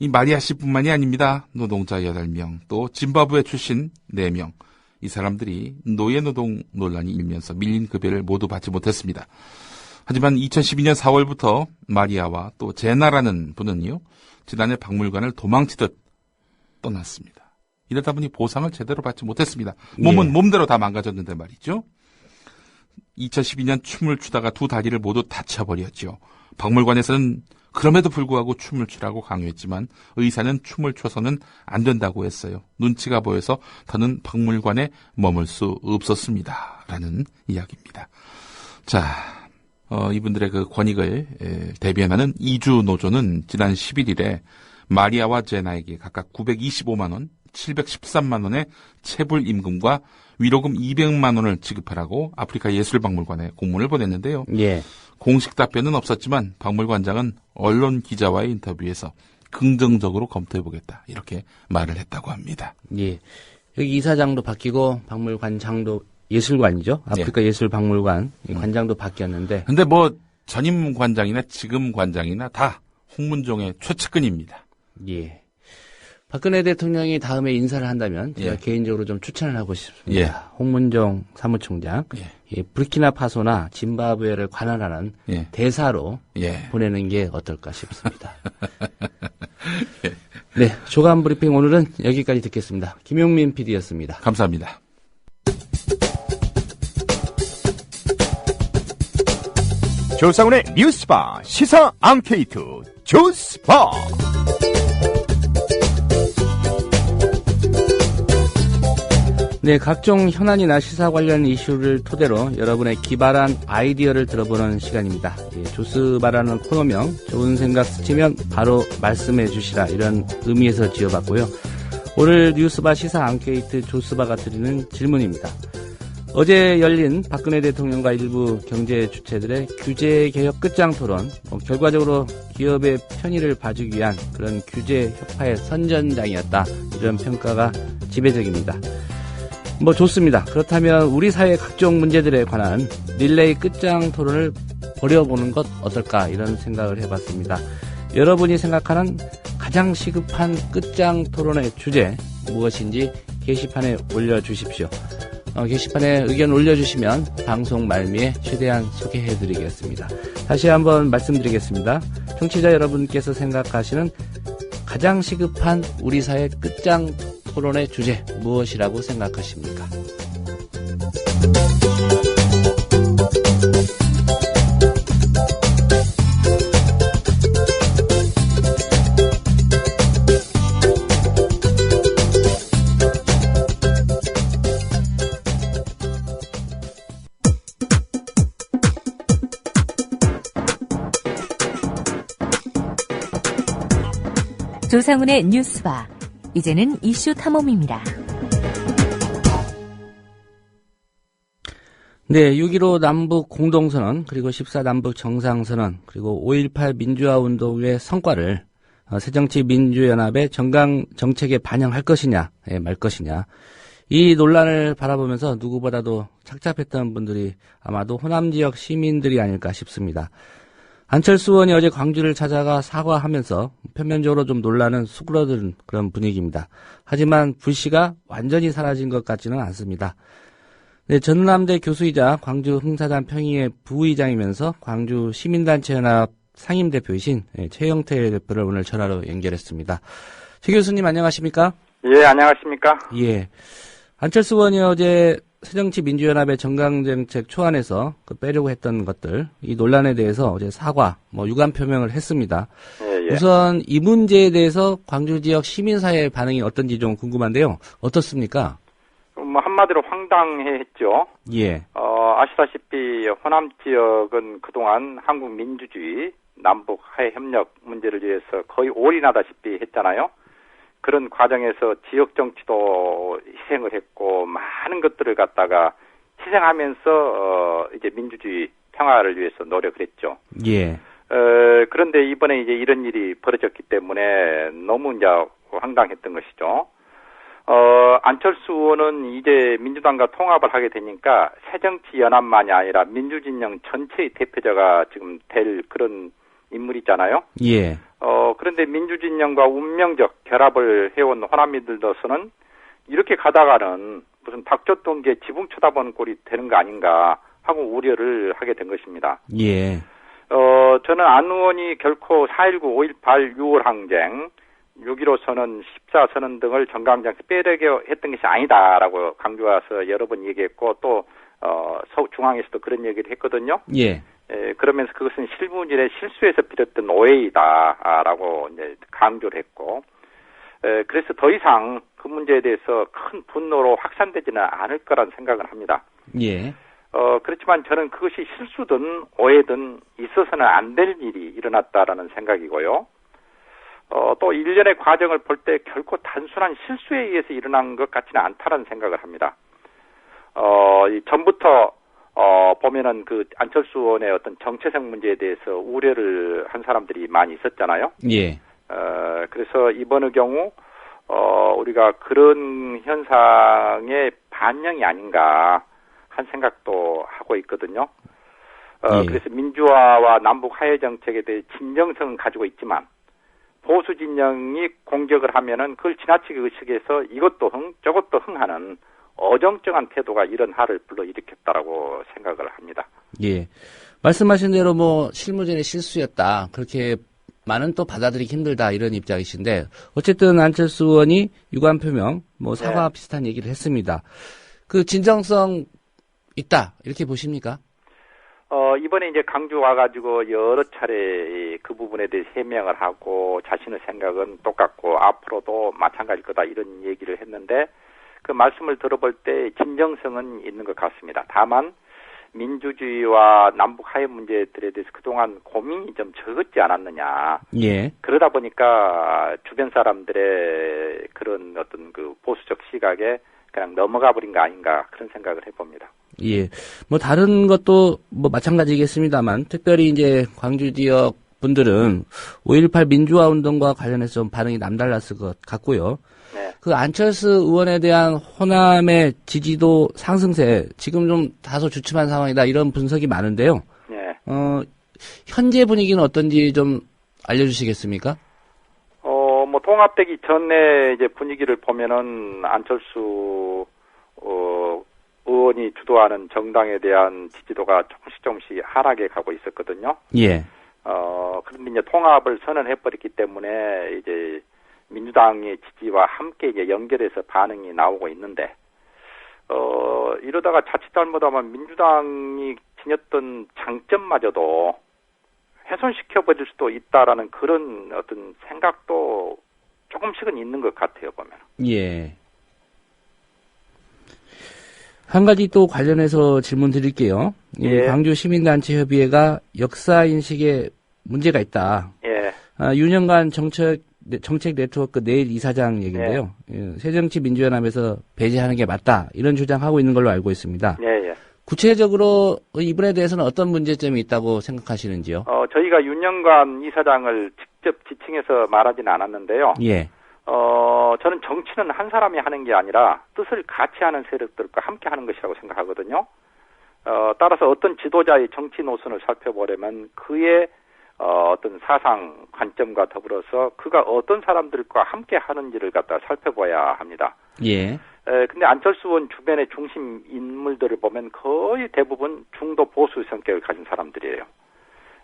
이 마리아 씨뿐만이 아닙니다. 노동자 8명, 또 짐바브웨 출신 4명. 이 사람들이 노예 노동 논란이 일면서 밀린 급여를 모두 받지 못했습니다. 하지만 2012년 4월부터 마리아와 또 제나라는 분은요, 지난해 박물관을 도망치듯 떠났습니다. 이러다 보니 보상을 제대로 받지 못했습니다. 몸은 예. 몸대로 다 망가졌는데 말이죠. 2012년 춤을 추다가 두 다리를 모두 다쳐버렸죠. 박물관에서는 그럼에도 불구하고 춤을 추라고 강요했지만 의사는 춤을 춰서는 안 된다고 했어요. 눈치가 보여서 더는 박물관에 머물 수 없었습니다. 라는 이야기입니다. 자, 이분들의 그 권익을 대변하는 이주 노조는 지난 11일에 마리아와 제나에게 각각 925만 원, 713만 원의 체불 임금과 위로금 200만 원을 지급하라고 아프리카 예술박물관에 공문을 보냈는데요. 예. 공식 답변은 없었지만 박물관장은 언론 기자와의 인터뷰에서 긍정적으로 검토해보겠다 이렇게 말을 했다고 합니다. 예. 여기 이사장도 바뀌고 박물관장도 예술관이죠. 아프리카 예술박물관 관장도 바뀌었는데. 근데 뭐 전임 관장이나 지금 관장이나 다 홍문종의 최측근입니다. 예. 박근혜 대통령이 다음에 인사를 한다면 제가 예. 개인적으로 좀 추천을 하고 싶습니다. 예. 홍문종 사무총장. 예. 예, 부르키나파소나 짐바브웨를 관할하는 예. 대사로 예. 보내는 게 어떨까 싶습니다. 네, 조간 브리핑 오늘은 여기까지 듣겠습니다. 김용민 PD였습니다. 감사합니다. 조상훈의 뉴스바 시사 앙케이트 조스바. 네, 각종 현안이나 시사 관련 이슈를 토대로 여러분의 기발한 아이디어를 들어보는 시간입니다. 예, 조스바라는 코너명 좋은 생각 스치면 바로 말씀해 주시라 이런 의미에서 지어봤고요. 오늘 뉴스바 시사 앙케이트 조스바가 드리는 질문입니다. 어제 열린 박근혜 대통령과 일부 경제 주체들의 규제 개혁 끝장 토론, 결과적으로 기업의 편의를 봐주기 위한 그런 규제 혁파의 선전장이었다. 이런 평가가 지배적입니다. 좋습니다. 그렇다면 우리 사회 각종 문제들에 관한 릴레이 끝장 토론을 벌여보는 것 어떨까 이런 생각을 해봤습니다. 여러분이 생각하는 가장 시급한 끝장 토론의 주제 무엇인지 게시판에 올려주십시오. 게시판에 의견 올려주시면 방송 말미에 최대한 소개해드리겠습니다. 다시 한번 말씀드리겠습니다. 청취자 여러분께서 생각하시는 가장 시급한 우리 사회 끝장 토론의 주제 무엇이라고 생각하십니까? 조상훈의 뉴스바. 이제는 이슈 탐험입니다. 네, 6.15 남북 공동선언, 그리고 14 남북 정상선언, 그리고 5.18 민주화 운동의 성과를 새정치민주연합의 정강 정책에 반영할 것이냐, 말 것이냐. 이 논란을 바라보면서 누구보다도 착잡했던 분들이 아마도 호남 지역 시민들이 아닐까 싶습니다. 안철수 의원이 어제 광주를 찾아가 사과하면서 표면적으로 좀 논란은 수그러든 그런 분위기입니다. 하지만 불씨가 완전히 사라진 것 같지는 않습니다. 네, 전남대 교수이자 광주 흥사단 평의회 부의장이면서 광주 시민단체연합 상임대표이신 최영태 대표를 오늘 전화로 연결했습니다. 최 교수님 안녕하십니까? 예, 안녕하십니까? 예. 안철수 의원이 어제 새정치민주연합의 정강정책 초안에서 빼려고 했던 것들, 이 논란에 대해서 어제 사과, 유감 표명을 했습니다. 예. 우선 이 문제에 대해서 광주 지역 시민사회의 반응이 어떤지 좀 궁금한데요. 어떻습니까? 한마디로 황당했죠. 예. 아시다시피 호남 지역은 그동안 한국 민주주의, 남북 화해 협력 문제를 위해서 거의 올인하다시피 했잖아요. 그런 과정에서 지역 정치도 희생을 했고 많은 것들을 갖다가 희생하면서 이제 민주주의 평화를 위해서 노력을 했죠. 예. 그런데 이번에 이제 이런 일이 벌어졌기 때문에 너무 이제 황당했던 것이죠. 안철수 의원은 이제 민주당과 통합을 하게 되니까 새정치연합만이 아니라 민주진영 전체의 대표자가 지금 될 그런 인물이잖아요. 예. 그런데 민주진영과 운명적 결합을 해온 호남인들로서는 이렇게 가다가는 무슨 닥쳤던 지붕 쳐다보는 꼴이 되는 거 아닌가 하고 우려를 하게 된 것입니다. 예. 저는 안 의원이 결코 4.19, 5.18, 6월 항쟁, 6.15 선언, 14 선언 등을 정강정에서 빼려고 했던 것이 아니다라고 강조해서 여러 번 얘기했고 또 중앙에서도 그런 얘기를 했거든요. 예. 그러면서 그것은 실무진의 실수에서 비롯된 오해이다라고 이제 강조를 했고, 그래서 더 이상 그 문제에 대해서 큰 분노로 확산되지는 않을 거란 생각을 합니다. 예. 그렇지만 저는 그것이 실수든 오해든 있어서는 안 될 일이 일어났다라는 생각이고요. 또 일련의 과정을 볼 때 결코 단순한 실수에 의해서 일어난 것 같지는 않다라는 생각을 합니다. 전부터 보면은 그 안철수 의원의 어떤 정체적 문제에 대해서 우려를 한 사람들이 많이 있었잖아요. 예. 그래서 이번의 경우 우리가 그런 현상의 반영이 아닌가 한 생각도 하고 있거든요. 예. 그래서 민주화와 남북 화해 정책에 대해 진정성은 가지고 있지만 보수 진영이 공격을 하면은 그걸 지나치게 의식해서 이것도 흥 저것도 흥하는 어정쩡한 태도가 이런 har을 불러일으켰다라고 생각을 합니다. 예. 말씀하신 대로 실무진의 실수였다. 그렇게 많은 또 받아들이기 힘들다. 이런 입장이신데, 어쨌든 안철수 의원이 유감 표명, 사과 비슷한 얘기를 했습니다. 그 진정성 있다. 이렇게 보십니까? 이번에 이제 강주 와가지고 여러 차례 그 부분에 대해 해명을 하고 자신의 생각은 똑같고 앞으로도 마찬가지일 거다. 이런 얘기를 했는데, 그 말씀을 들어볼 때 진정성은 있는 것 같습니다. 다만 민주주의와 남북 화해 문제들에 대해서 그동안 고민이 좀 적었지 않았느냐. 예. 그러다 보니까 주변 사람들의 그런 어떤 그 보수적 시각에 그냥 넘어가 버린 거 아닌가 그런 생각을 해봅니다. 예. 뭐 다른 것도 뭐 마찬가지겠습니다만 특별히 이제 광주 지역 분들은 5.18 민주화 운동과 관련해서 좀 반응이 남달랐을 것 같고요. 네. 그 안철수 의원에 대한 호남의 지지도 상승세 지금 좀 다소 주춤한 상황이다 이런 분석이 많은데요. 네. 현재 분위기는 어떤지 좀 알려주시겠습니까? 뭐 통합되기 전에 이제 분위기를 보면은 안철수 의원이 주도하는 정당에 대한 지지도가 조금씩 하락해 가고 있었거든요. 예. 그런데 이제 통합을 선언해버렸기 때문에 이제 민주당의 지지와 함께 이제 연결해서 반응이 나오고 있는데, 이러다가 자칫 잘못하면 민주당이 지녔던 장점마저도 훼손시켜버릴 수도 있다라는 그런 어떤 생각도 조금씩은 있는 것 같아요, 보면. 예. 한 가지 또 관련해서 질문 드릴게요. 예. 광주 시민단체협의회가 역사인식에 문제가 있다. 예. 6년간 정책 네트워크 내일 이사장 얘기인데요. 예. 새정치민주연합에서 배제하는 게 맞다. 이런 주장하고 있는 걸로 알고 있습니다. 예. 구체적으로 이분에 대해서는 어떤 문제점이 있다고 생각하시는지요? 저희가 6년간 이사장을 직접 지칭해서 말하지는 않았는데요. 예. 저는 정치는 한 사람이 하는 게 아니라 뜻을 같이 하는 세력들과 함께 하는 것이라고 생각하거든요. 따라서 어떤 지도자의 정치 노선을 살펴보려면 그의 어떤 사상 관점과 더불어서 그가 어떤 사람들과 함께 하는지를 갖다 살펴봐야 합니다. 예. 근데 안철수 의원 주변의 중심 인물들을 보면 거의 대부분 중도 보수 성격을 가진 사람들이에요.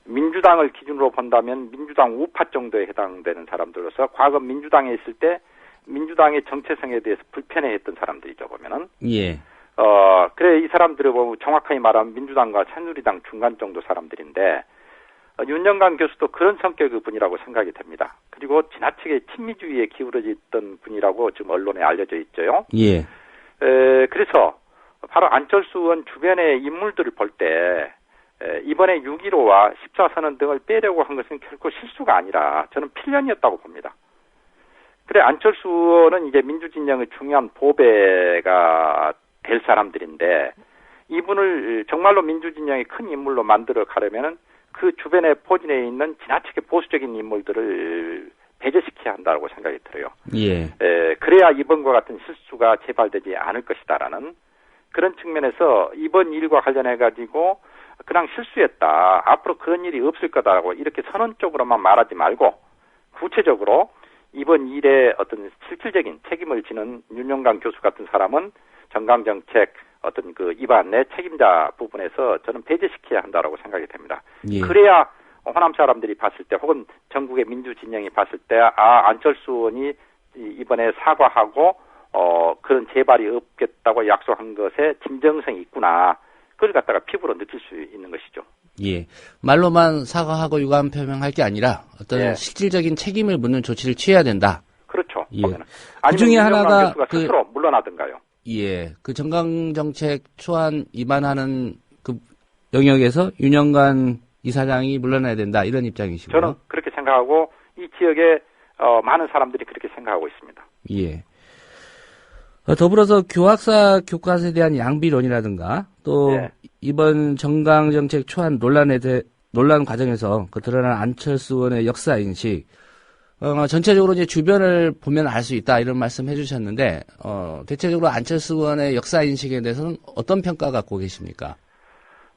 민주당을 기준으로 본다면 민주당 우파 정도에 해당되는 사람들로서 과거 민주당에 있을 때 민주당의 정체성에 대해서 불편해했던 사람들이죠, 보면은. 예. 그래, 이 사람들을 보면 정확하게 말하면 민주당과 새누리당 중간 정도 사람들인데, 윤영관 교수도 그런 성격의 분이라고 생각이 됩니다. 그리고 지나치게 친미주의에 기울어졌던 분이라고 지금 언론에 알려져 있죠. 예. 그래서 바로 안철수 의원 주변의 인물들을 볼 때, 이번에 6.15와 14선언 등을 빼려고 한 것은 결코 실수가 아니라 저는 필연이었다고 봅니다. 그래, 안철수 의원은 이제 민주진영의 중요한 보배가 될 사람들인데, 이분을 정말로 민주진영의 큰 인물로 만들어 가려면은 그 주변에 포진해 있는 지나치게 보수적인 인물들을 배제시켜야 한다고 생각이 들어요. 예. 그래야 이번과 같은 실수가 재발되지 않을 것이다라는 그런 측면에서 이번 일과 관련해가지고 그냥 실수했다. 앞으로 그런 일이 없을 거다라고 이렇게 선언적으로만 말하지 말고 구체적으로 이번 일에 어떤 실질적인 책임을 지는 윤영관 교수 같은 사람은 정강정책 어떤 그 입안의 책임자 부분에서 저는 배제시켜야 한다라고 생각이 됩니다. 예. 그래야 호남 사람들이 봤을 때 혹은 전국의 민주진영이 봤을 때 안철수 의원이 이번에 사과하고 그런 재발이 없겠다고 약속한 것에 진정성이 있구나. 그걸 갖다가 피부로 느낄 수 있는 것이죠. 예. 말로만 사과하고 유감 표명할 게 아니라 어떤 예. 실질적인 책임을 묻는 조치를 취해야 된다. 그렇죠. 예. 그 중에 하나가 스스로 물러나든가요. 예. 그 정강정책 초안 위반하는 그 영역에서 윤영관 이사장이 물러나야 된다. 이런 입장이시고요. 저는 그렇게 생각하고 이 지역에 많은 사람들이 그렇게 생각하고 있습니다. 예. 더불어서 교학사 교과서에 대한 양비론이라든가 또 네. 이번 정강정책 초안 논란 과정에서 그 드러난 안철수 의원의 역사 인식 전체적으로 이제 주변을 보면 알 수 있다 이런 말씀 해주셨는데 대체적으로 안철수 의원의 역사 인식에 대해서는 어떤 평가 갖고 계십니까?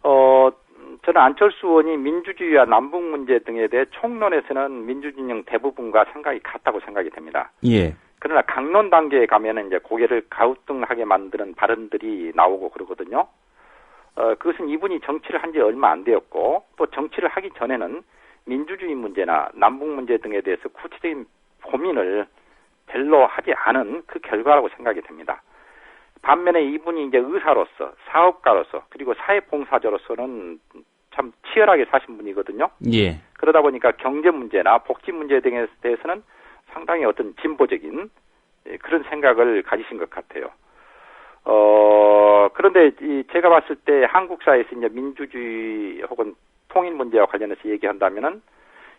저는 안철수 의원이 민주주의와 남북 문제 등에 대해 총론에서는 민주진영 대부분과 생각이 같다고 생각이 됩니다. 예. 그러나 강론 단계에 가면은 이제 고개를 가우뚱하게 만드는 발언들이 나오고 그러거든요. 그것은 이분이 정치를 한 지 얼마 안 되었고 또 정치를 하기 전에는 민주주의 문제나 남북 문제 등에 대해서 구체적인 고민을 별로 하지 않은 그 결과라고 생각이 됩니다. 반면에 이분이 이제 의사로서, 사업가로서, 그리고 사회봉사자로서는 참 치열하게 사신 분이거든요. 예. 그러다 보니까 경제 문제나 복지 문제에 대해서는 상당히 어떤 진보적인 그런 생각을 가지신 것 같아요. 그런데 제가 봤을 때 한국 사회에서 이제 민주주의 혹은 통일 문제와 관련해서 얘기한다면은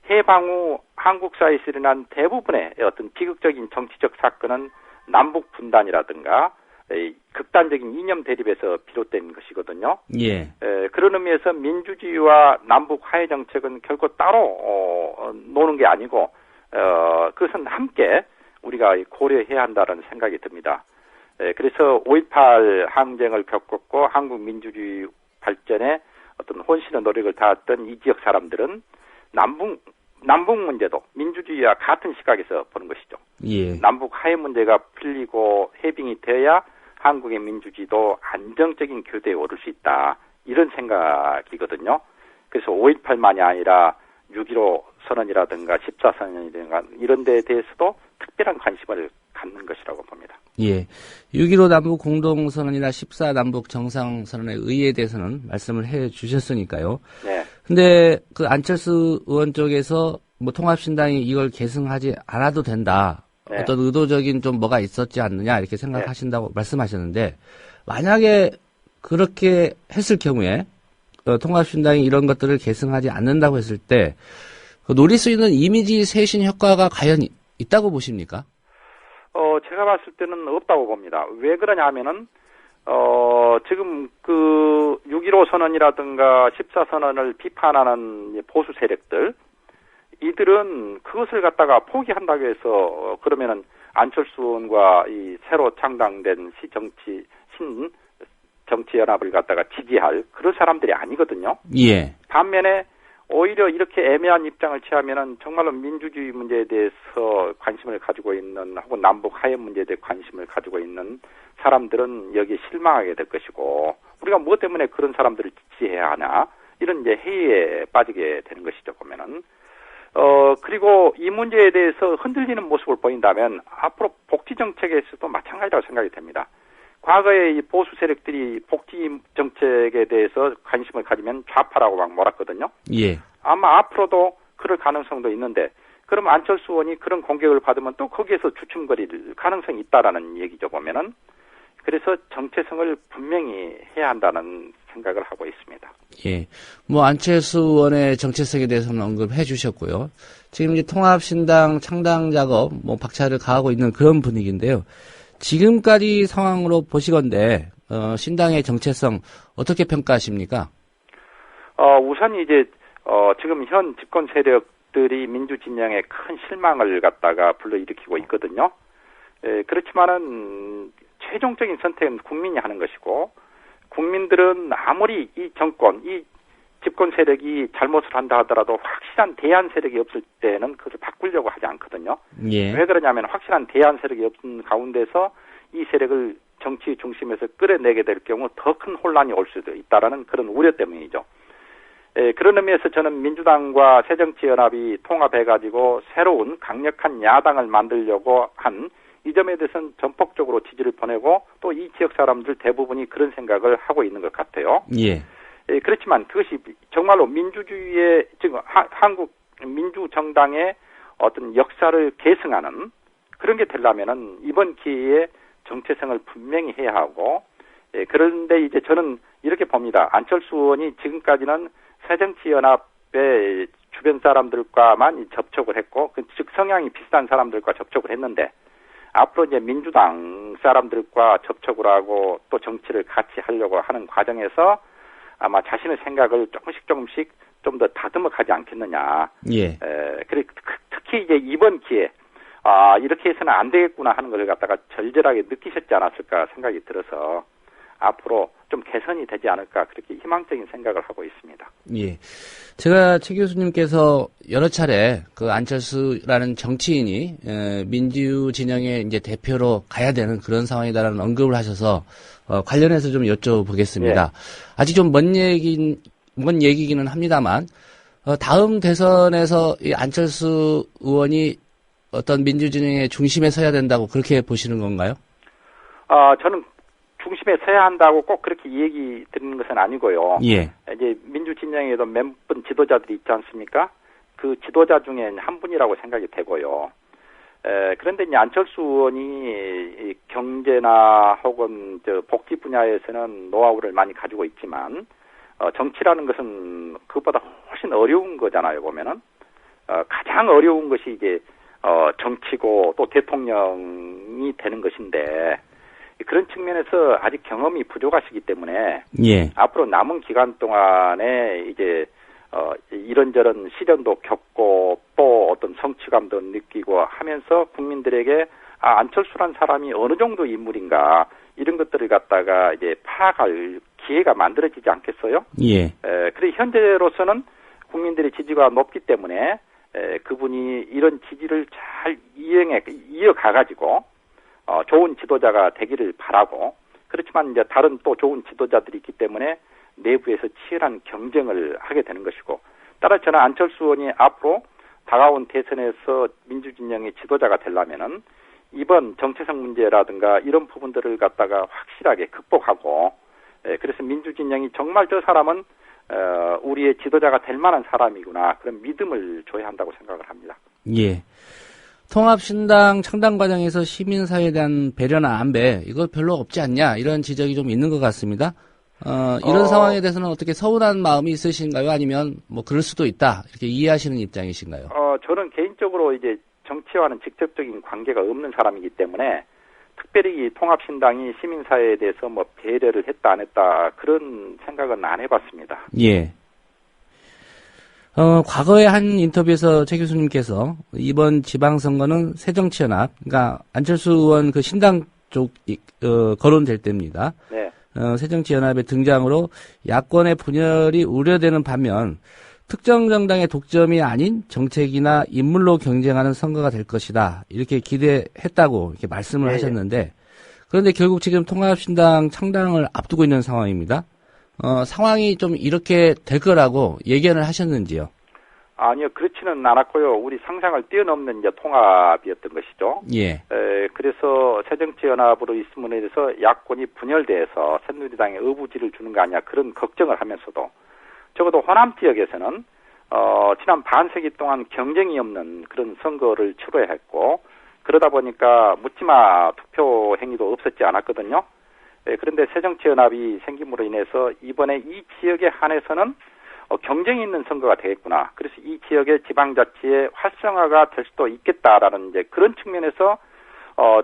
해방 후 한국 사회에서 일어난 대부분의 어떤 비극적인 정치적 사건은 남북 분단이라든가 극단적인 이념 대립에서 비롯된 것이거든요. 예. 그런 의미에서 민주주의와 남북 화해 정책은 결코 따로 노는 게 아니고 그것은 함께 우리가 고려해야 한다는 생각이 듭니다. 그래서 5.18 항쟁을 겪었고 한국 민주주의 발전에 어떤 혼신의 노력을 다했던 이 지역 사람들은 남북 문제도 민주주의와 같은 시각에서 보는 것이죠. 예. 남북 화해 문제가 풀리고 해빙이 되어야 한국의 민주주의도 안정적인 교대에 오를 수 있다. 이런 생각이거든요. 그래서 5.18만이 아니라 6.15 선언이라든가 14선언이라든가 이런 데에 대해서도 특별한 관심을 갖는 것이라고 봅니다. 예. 6.15 남북 공동선언이나 14 남북 정상선언의 의의에 대해서는 말씀을 해 주셨으니까요. 네. 근데 그 안철수 의원 쪽에서 뭐 통합신당이 이걸 계승하지 않아도 된다. 네. 어떤 의도적인 좀 뭐가 있었지 않느냐 이렇게 생각하신다고 말씀하셨는데 만약에 그렇게 했을 경우에 통합신당이 이런 것들을 계승하지 않는다고 했을 때 노릴 수 있는 이미지 쇄신 효과가 과연 있다고 보십니까? 제가 봤을 때는 없다고 봅니다. 왜 그러냐 하면은, 지금 6.15 선언이라든가 14선언을 비판하는 보수 세력들, 이들은 그것을 갖다가 포기한다고 해서, 그러면은 안철수 의원과 이 새로 창당된 정치연합을 갖다가 지지할 그런 사람들이 아니거든요. 예. 반면에 오히려 이렇게 애매한 입장을 취하면은 정말로 민주주의 문제에 대해서 관심을 가지고 있는 혹은 남북 화해 문제에 대해 관심을 가지고 있는 사람들은 여기에 실망하게 될 것이고 우리가 무엇 때문에 그런 사람들을 지지해야 하나 이런 이제 회의에 빠지게 되는 것이죠 보면은 그리고 이 문제에 대해서 흔들리는 모습을 보인다면 앞으로 복지 정책에서도 마찬가지라고 생각이 됩니다. 과거에 이 보수 세력들이 복지 정책에 대해서 관심을 가지면 좌파라고 막 몰았거든요. 예. 아마 앞으로도 그럴 가능성도 있는데, 그럼 안철수 의원이 그런 공격을 받으면 또 거기에서 주춤거릴 가능성이 있다라는 얘기죠, 보면은. 그래서 정체성을 분명히 해야 한다는 생각을 하고 있습니다. 예. 뭐, 안철수 의원의 정체성에 대해서는 언급해 주셨고요. 지금 이제 통합신당 창당 작업, 박차를 가하고 있는 그런 분위기인데요. 지금까지 상황으로 보시건대 신당의 정체성 어떻게 평가하십니까? 우선 이제 지금 현 집권 세력들이 민주 진영에 큰 실망을 갖다가 불러일으키고 있거든요. 그렇지만은 최종적인 선택은 국민이 하는 것이고 국민들은 아무리 이 정권, 이 집권 세력이 잘못을 한다 하더라도 확실한 대안 세력이 없을 때는 그것을 바꾸려고 하지 않거든요. 예. 왜 그러냐면 확실한 대안 세력이 없는 가운데서 이 세력을 정치 중심에서 끌어내게 될 경우 더 큰 혼란이 올 수도 있다라는 그런 우려 때문이죠. 그런 의미에서 저는 민주당과 새정치연합이 통합해가지고 새로운 강력한 야당을 만들려고 한 이 점에 대해서는 전폭적으로 지지를 보내고 또 이 지역 사람들 대부분이 그런 생각을 하고 있는 것 같아요. 예. 그렇지만 그것이 정말로 민주주의의 지금 한국 민주정당의 어떤 역사를 계승하는 그런 게 되려면은 이번 기회에 정체성을 분명히 해야 하고 그런데 이제 저는 이렇게 봅니다. 안철수 의원이 지금까지는 새정치연합의 주변 사람들과만 접촉을 했고 즉 성향이 비슷한 사람들과 접촉을 했는데 앞으로 이제 민주당 사람들과 접촉을 하고 또 정치를 같이 하려고 하는 과정에서 아마 자신의 생각을 조금씩 좀 더 다듬어 가지 않겠느냐. 예. 특히 이제 이번 기회에 이렇게 해서는 안 되겠구나 하는 걸 갖다가 절절하게 느끼셨지 않았을까 생각이 들어서 앞으로 좀 개선이 되지 않을까 그렇게 희망적인 생각을 하고 있습니다. 예. 제가 최 교수님께서 여러 차례 그 안철수라는 정치인이 민주 진영의 이제 대표로 가야 되는 그런 상황이다라는 언급을 하셔서 관련해서 좀 여쭤보겠습니다. 예. 아직 좀 먼 얘기기는 합니다만 다음 대선에서 이 안철수 의원이 어떤 민주진영의 중심에 서야 된다고 그렇게 보시는 건가요? 저는 중심에 서야 한다고 꼭 그렇게 얘기 드리는 것은 아니고요. 예. 이제 민주진영에도 몇 분 지도자들이 있지 않습니까? 그 지도자 중에 한 분이라고 생각이 되고요. 그런데 이제 안철수 의원이 경제나 혹은 복지 분야에서는 노하우를 많이 가지고 있지만 정치라는 것은 그것보다 훨씬 어려운 거잖아요. 보면은 가장 어려운 것이 이제 정치고 또 대통령이 되는 것인데 그런 측면에서 아직 경험이 부족하시기 때문에 예. 앞으로 남은 기간 동안에 이제 이런저런 시련도 겪고 또 어떤 성취감도 느끼고 하면서 국민들에게 안철수란 사람이 어느 정도 인물인가 이런 것들을 갖다가 이제 파악할 기회가 만들어지지 않겠어요? 예. 그래 현재로서는 국민들의 지지가 높기 때문에 그분이 이런 지지를 잘 이어가가지고 좋은 지도자가 되기를 바라고 그렇지만 이제 다른 또 좋은 지도자들이 있기 때문에 내부에서 치열한 경쟁을 하게 되는 것이고 따라서 저는 안철수 의원이 앞으로 다가온 대선에서 민주진영의 지도자가 되려면은 이번 정체성 문제라든가 이런 부분들을 갖다가 확실하게 극복하고 그래서 민주진영이 정말 저 사람은 우리의 지도자가 될 만한 사람이구나 그런 믿음을 줘야 한다고 생각을 합니다. 예. 통합신당 창당 과정에서 시민사회에 대한 배려나 안배 이거 별로 없지 않냐 이런 지적이 좀 있는 것 같습니다. 이런 상황에 대해서는 어떻게 서운한 마음이 있으신가요? 아니면 뭐 그럴 수도 있다 이렇게 이해하시는 입장이신가요? 저는 개인적으로 이제 정치와는 직접적인 관계가 없는 사람이기 때문에 특별히 이 통합신당이 시민사회에 대해서 뭐 배려를 했다 안 했다 그런 생각은 안 해봤습니다. 예. 과거에 한 인터뷰에서 최 교수님께서 이번 지방선거는 새정치연합, 그러니까 안철수 의원 그 신당 쪽 거론될 때입니다. 네. 새정치연합의 등장으로 야권의 분열이 우려되는 반면 특정 정당의 독점이 아닌 정책이나 인물로 경쟁하는 선거가 될 것이다. 이렇게 기대했다고 이렇게 말씀을 하셨는데 그런데 결국 지금 통합신당 창당을 앞두고 있는 상황입니다. 상황이 좀 이렇게 될 거라고 예견을 하셨는지요? 아니요, 그렇지는 않았고요. 우리 상상을 뛰어넘는 이제 통합이었던 것이죠. 예. 그래서 새정치연합으로 있음으로 인해서 야권이 분열돼서 새누리당에 의부지를 주는 거 아니냐 그런 걱정을 하면서도 적어도 호남 지역에서는 지난 반세기 동안 경쟁이 없는 그런 선거를 치러야 했고 그러다 보니까 묻지마 투표 행위도 없었지 않았거든요. 그런데 새정치연합이 생김으로 인해서 이번에 이 지역에 한해서는 경쟁이 있는 선거가 되겠구나. 그래서 이 지역의 지방자치의 활성화가 될 수도 있겠다라는 이제 그런 측면에서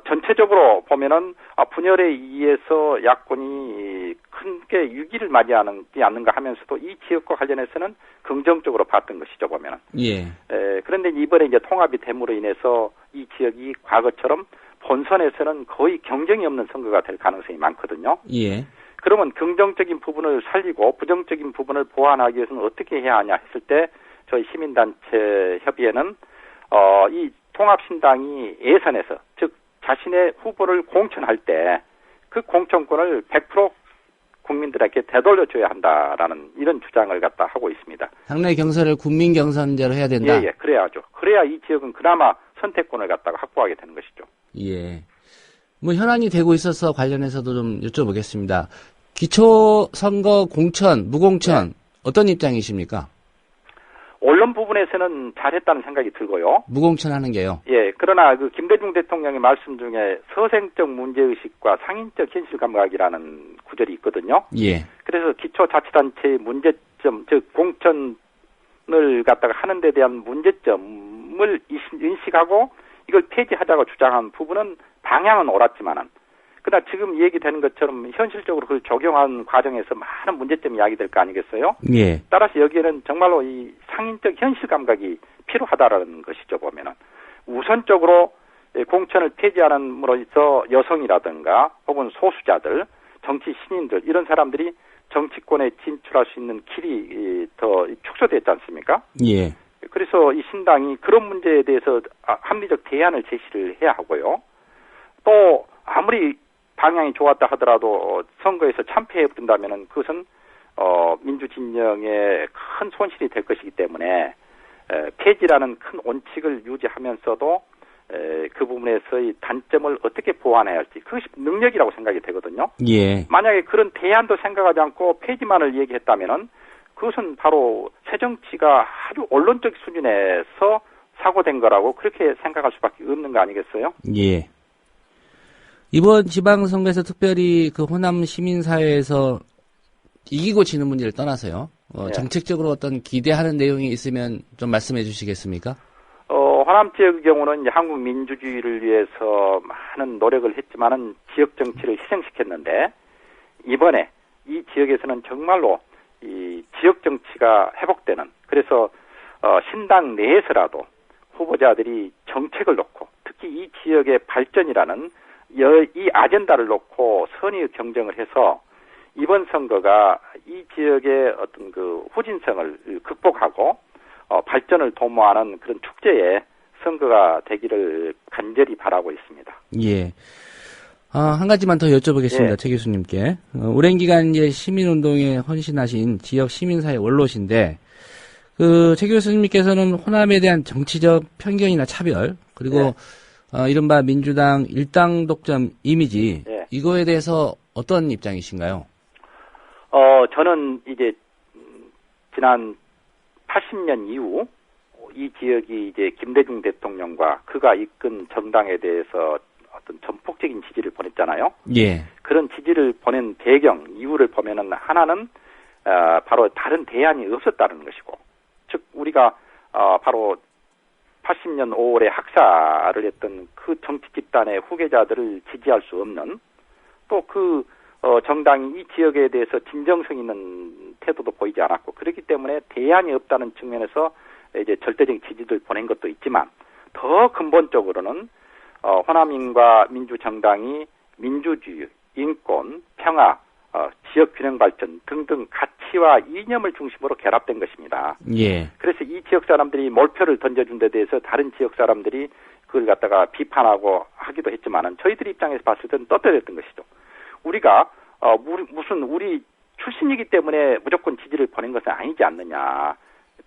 전체적으로 보면은 분열에 의해서 야권이 크게 위기를 맞이하지 않는가 하면서도 이 지역과 관련해서는 긍정적으로 봤던 것이죠 보면은. 예. 그런데 이번에 이제 통합이 됨으로 인해서 이 지역이 과거처럼 본선에서는 거의 경쟁이 없는 선거가 될 가능성이 많거든요. 예. 그러면 긍정적인 부분을 살리고 부정적인 부분을 보완하기 위해서는 어떻게 해야 하냐 했을 때 저희 시민단체 협의회는 이 통합신당이 예선에서 즉 자신의 후보를 공천할 때 그 공천권을 100% 국민들에게 되돌려줘야 한다라는 이런 주장을 갖다 하고 있습니다. 당내 경선을 국민 경선제로 해야 된다. 예, 그래야죠. 그래야 이 지역은 그나마 선택권을 갖다가 확보하게 되는 것이죠. 예. 뭐 현안이 되고 있어서 관련해서도 좀 여쭤보겠습니다. 기초선거 공천, 무공천 네. 어떤 입장이십니까? 언론 부분에서는 잘했다는 생각이 들고요. 무공천하는 게요. 예, 그러나 그 김대중 대통령의 말씀 중에 서생적 문제의식과 상인적 현실 감각이라는 구절이 있거든요. 예. 그래서 기초자치단체의 문제점, 즉 공천을 갖다가 하는 데 대한 문제점을 인식하고 이걸 폐지하자고 주장한 부분은 방향은 옳았지만은 그러나 지금 얘기되는 것처럼 현실적으로 그걸 적용한 과정에서 많은 문제점이 야기될 거 아니겠어요? 예. 따라서 여기에는 정말로 이 상인적 현실 감각이 필요하다라는 것이죠, 보면은. 우선적으로 공천을 폐지함으로써 여성이라든가 혹은 소수자들, 정치 신인들, 이런 사람들이 정치권에 진출할 수 있는 길이 더 축소됐지 않습니까? 예. 그래서 이 신당이 그런 문제에 대해서 합리적 대안을 제시를 해야 하고요. 또 아무리 방향이 좋았다 하더라도 선거에서 참패해버린다면은 그것은 민주진영의 큰 손실이 될 것이기 때문에 폐지라는 큰 원칙을 유지하면서도 그 부분에서의 단점을 어떻게 보완해야 할지 그것이 능력이라고 생각이 되거든요. 예. 만약에 그런 대안도 생각하지 않고 폐지만을 얘기했다면은 그것은 바로 새정치가 아주 언론적 수준에서 사고된 거라고 그렇게 생각할 수밖에 없는 거 아니겠어요? 예. 이번 지방선거에서 특별히 그 호남 시민사회에서 이기고 지는 문제를 떠나서요. 네. 정책적으로 어떤 기대하는 내용이 있으면 좀 말씀해 주시겠습니까? 호남 지역의 경우는 이제 한국 민주주의를 위해서 많은 노력을 했지만은 지역 정치를 희생시켰는데 이번에 이 지역에서는 정말로 이 지역 정치가 회복되는 그래서 신당 내에서라도 후보자들이 정책을 놓고 특히 이 지역의 발전이라는 이 아젠다를 놓고 선의의 경쟁을 해서 이번 선거가 이 지역의 어떤 그 후진성을 극복하고 발전을 도모하는 그런 축제의 선거가 되기를 간절히 바라고 있습니다. 예. 한 가지만 더 여쭤보겠습니다. 예. 최 교수님께. 오랜 기간 이제 시민운동에 헌신하신 지역 시민사회 원로신데, 최 교수님께서는 호남에 대한 정치적 편견이나 차별, 그리고, 이른바 민주당 일당 독점 이미지, 이거에 대해서 어떤 입장이신가요? 저는 이제, 지난 80년 이후, 이 지역이 이제 김대중 대통령과 그가 이끈 정당에 대해서 어떤 전폭적인 지지를 보냈잖아요. 예. 그런 지지를 보낸 배경, 이유를 보면은 하나는, 바로 다른 대안이 없었다는 것이고, 즉, 우리가, 바로 80년 5월에 학살을 했던 그 정치 집단의 후계자들을 지지할 수 없는 또 그, 정당이 이 지역에 대해서 진정성 있는 태도도 보이지 않았고, 그렇기 때문에 대안이 없다는 측면에서 이제 절대적인 지지를 보낸 것도 있지만, 더 근본적으로는, 호남인과 민주정당이 민주주의, 인권, 평화, 지역 균형 발전 등등 가치와 이념을 중심으로 결합된 것입니다. 예. 그래서 이 지역 사람들이 몰표를 던져준 데 대해서 다른 지역 사람들이 그걸 갖다가 비판하고 하기도 했지만은 저희들 입장에서 봤을 때는 떳떳했던 것이죠. 우리가, 무슨 우리 출신이기 때문에 무조건 지지를 보낸 것은 아니지 않느냐.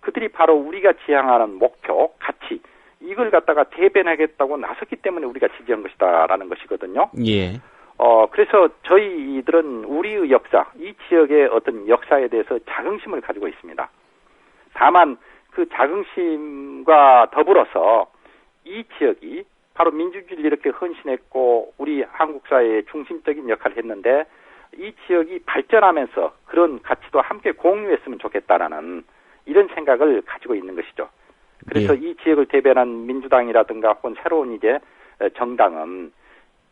그들이 바로 우리가 지향하는 목표, 가치, 이걸 갖다가 대변하겠다고 나섰기 때문에 우리가 지지한 것이다라는 것이거든요. 예. 그래서 저희들은 우리의 역사, 이 지역의 어떤 역사에 대해서 자긍심을 가지고 있습니다. 다만 그 자긍심과 더불어서 이 지역이 바로 민주주의를 이렇게 헌신했고 우리 한국 사회의 중심적인 역할을 했는데 이 지역이 발전하면서 그런 가치도 함께 공유했으면 좋겠다라는 이런 생각을 가지고 있는 것이죠. 그래서 이 지역을 대변한 민주당이라든가 혹은 새로운 이제 정당은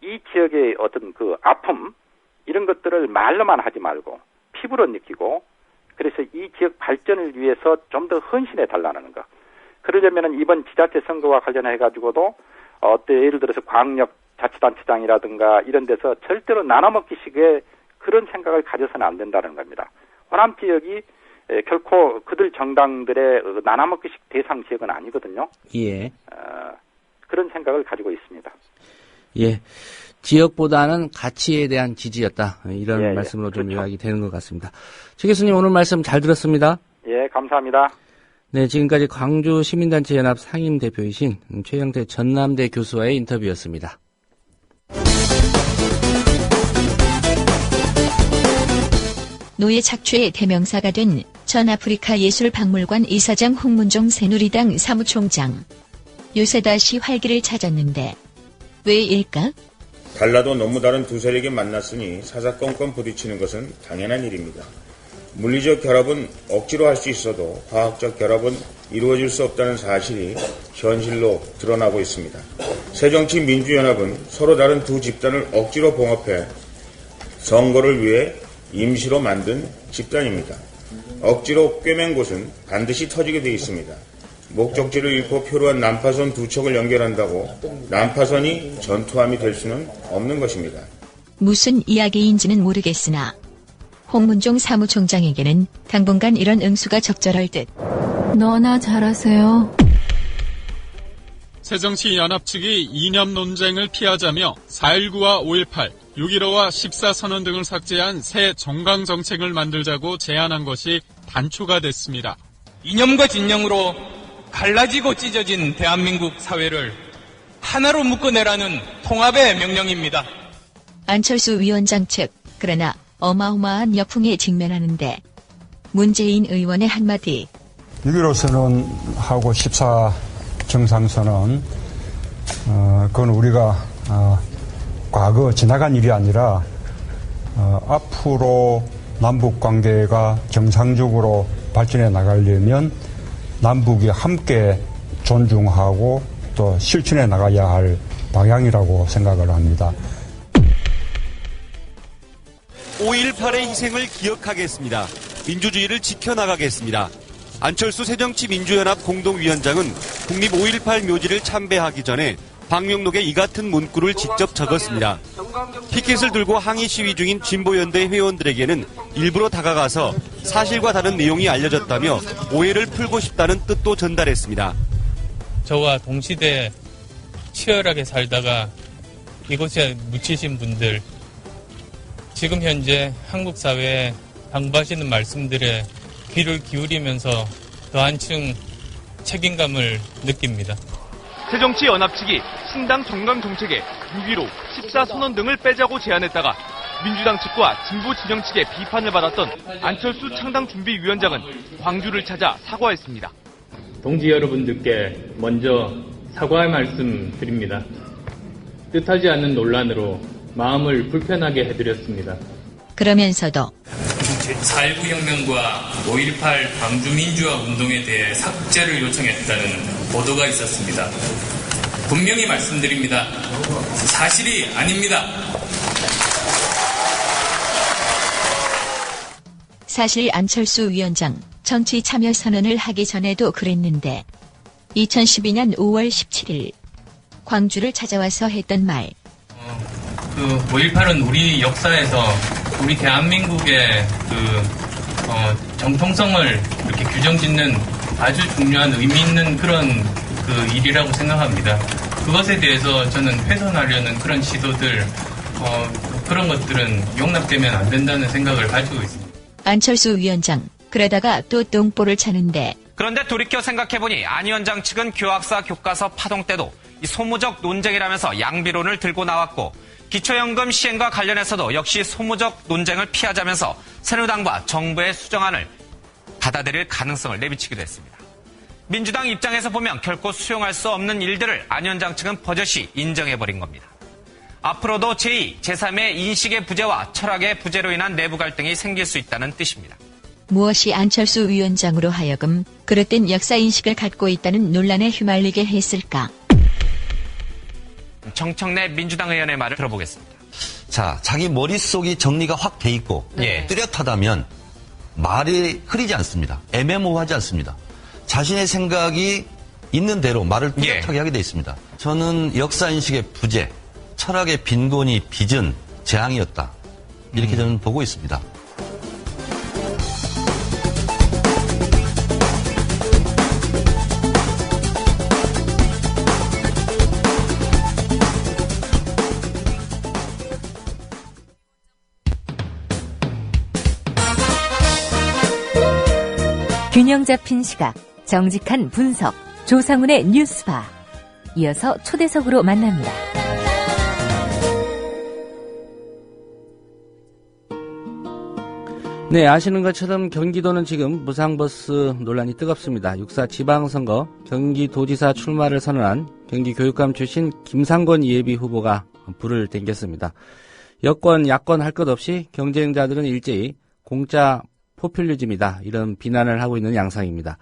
이 지역의 어떤 그 아픔 이런 것들을 말로만 하지 말고 피부로 느끼고 그래서 이 지역 발전을 위해서 좀 더 헌신해 달라는 거. 그러려면은 이번 지자체 선거와 관련해 가지고도 예를 들어서 광역 자치단체장이라든가 이런 데서 절대로 나눠먹기식의 그런 생각을 가져서는 안 된다는 겁니다. 호남 지역이 결코 그들 정당들의 나눠먹기식 대상 지역은 아니거든요. 예. 그런 생각을 가지고 있습니다. 예. 지역보다는 가치에 대한 지지였다. 이런 말씀으로 좀 그렇죠. 요약이 되는 것 같습니다. 최 교수님 오늘 말씀 잘 들었습니다. 예, 감사합니다. 네, 지금까지 광주시민단체연합 상임대표이신 최영태 전남대 교수와의 인터뷰였습니다. 노예 착취의 대명사가 된 전아프리카 예술박물관 이사장 홍문종 새누리당 사무총장. 요새 다시 활기를 찾았는데 왜일까? 달라도 너무 다른 두 세력이 만났으니 사사건건 부딪히는 것은 당연한 일입니다. 물리적 결합은 억지로 할 수 있어도 과학적 결합은 이루어질 수 없다는 사실이 현실로 드러나고 있습니다. 새정치민주연합은 서로 다른 두 집단을 억지로 봉합해 선거를 위해 임시로 만든 집단입니다. 억지로 꿰맨 곳은 반드시 터지게 되어 있습니다. 목적지를 잃고 표류한 난파선 두 척을 연결한다고 난파선이 전투함이 될 수는 없는 것입니다. 무슨 이야기인지는 모르겠으나 홍문종 사무총장에게는 당분간 이런 응수가 적절할 듯. 너나 잘하세요. 새정치연합 측이 이념 논쟁을 피하자며 4.19와 5.18, 6.15와 14선언 등을 삭제한 새 정강정책을 만들자고 제안한 것이 단초가 됐습니다. 이념과 진영으로 갈라지고 찢어진 대한민국 사회를 하나로 묶어내라는 통합의 명령입니다. 안철수 위원장 측, 그러나 어마어마한 역풍에 직면하는데 문재인 의원의 한마디. 6.15 선언하고 14 정상선언, 그건 우리가 과거 지나간 일이 아니라 앞으로 남북 관계가 정상적으로 발전해 나가려면 남북이 함께 존중하고 또 실천해 나가야 할 방향이라고 생각을 합니다. 5.18의 희생을 기억하겠습니다. 민주주의를 지켜나가겠습니다. 안철수 새정치민주연합 공동위원장은 국립 5.18 묘지를 참배하기 전에 방명록에 이 같은 문구를 직접 적었습니다. 피켓을 들고 항의 시위 중인 진보연대 회원들에게는 일부러 다가가서 사실과 다른 내용이 알려졌다며 오해를 풀고 싶다는 뜻도 전달했습니다. 저와 동시대에 치열하게 살다가 이곳에 묻히신 분들, 지금 현재 한국 사회에 당부하시는 말씀들에 귀를 기울이면서 더 한층 책임감을 느낍니다. 새정치연합 측이 신당 정강 정책에 무기로 14선언 등을 빼자고 제안했다가 민주당 측과 진보 진영 측의 비판을 받았던 안철수 창당준비위원장은 광주를 찾아 사과했습니다. 동지 여러분들께 먼저 사과의 말씀 드립니다. 뜻하지 않는 논란으로 마음을 불편하게 해드렸습니다. 그러면서도 4.19 혁명과 5.18 광주민주화 운동에 대해 삭제를 요청했다는 보도가 있었습니다. 분명히 말씀드립니다. 사실이 아닙니다. 사실 안철수 위원장 정치 참여 선언을 하기 전에도 그랬는데 2012년 5월 17일 광주를 찾아와서 했던 말. 5.18은 우리 역사에서 우리 대한민국의 정통성을 이렇게 규정짓는 아주 중요한 의미 있는 그런 일이라고 생각합니다. 그것에 대해서 저는 훼손하려는 그런 시도들, 그런 것들은 용납되면 안 된다는 생각을 가지고 있습니다. 안철수 위원장, 그러다가 또 똥볼을 차는데. 그런데 돌이켜 생각해보니 안 위원장 측은 교학사 교과서 파동 때도 이 소모적 논쟁이라면서 양비론을 들고 나왔고, 기초연금 시행과 관련해서도 역시 소모적 논쟁을 피하자면서 새누리당과 정부의 수정안을 받아들일 가능성을 내비치기도 했습니다. 민주당 입장에서 보면 결코 수용할 수 없는 일들을 안 위원장 측은 버젓이 인정해버린 겁니다. 앞으로도 제2, 제3의 인식의 부재와 철학의 부재로 인한 내부 갈등이 생길 수 있다는 뜻입니다. 무엇이 안철수 위원장으로 하여금 그릇된 역사인식을 갖고 있다는 논란에 휘말리게 했을까? 정청래 민주당 의원의 말을 들어보겠습니다. 자, 자기 머릿속이 정리가 확 돼 있고 뚜렷하다면 말이 흐리지 않습니다. 애매모호하지 않습니다. 자신의 생각이 있는 대로 말을 뚜렷하게 하게 돼 있습니다. 저는 역사인식의 부재, 철학의 빈곤이 빚은 재앙이었다. 이렇게 저는 보고 있습니다. 균형 잡힌 시각, 정직한 분석, 조상훈의 뉴스바. 이어서 초대석으로 만납니다. 네, 아시는 것처럼 경기도는 지금 무상버스 논란이 뜨겁습니다. 6.4 지방선거 경기도지사 출마를 선언한 경기교육감 출신 김상곤 예비 후보가 불을 땡겼습니다. 여권, 야권 할 것 없이 경쟁자들은 일제히 공짜 포퓰리즘이다, 이런 비난을 하고 있는 양상입니다.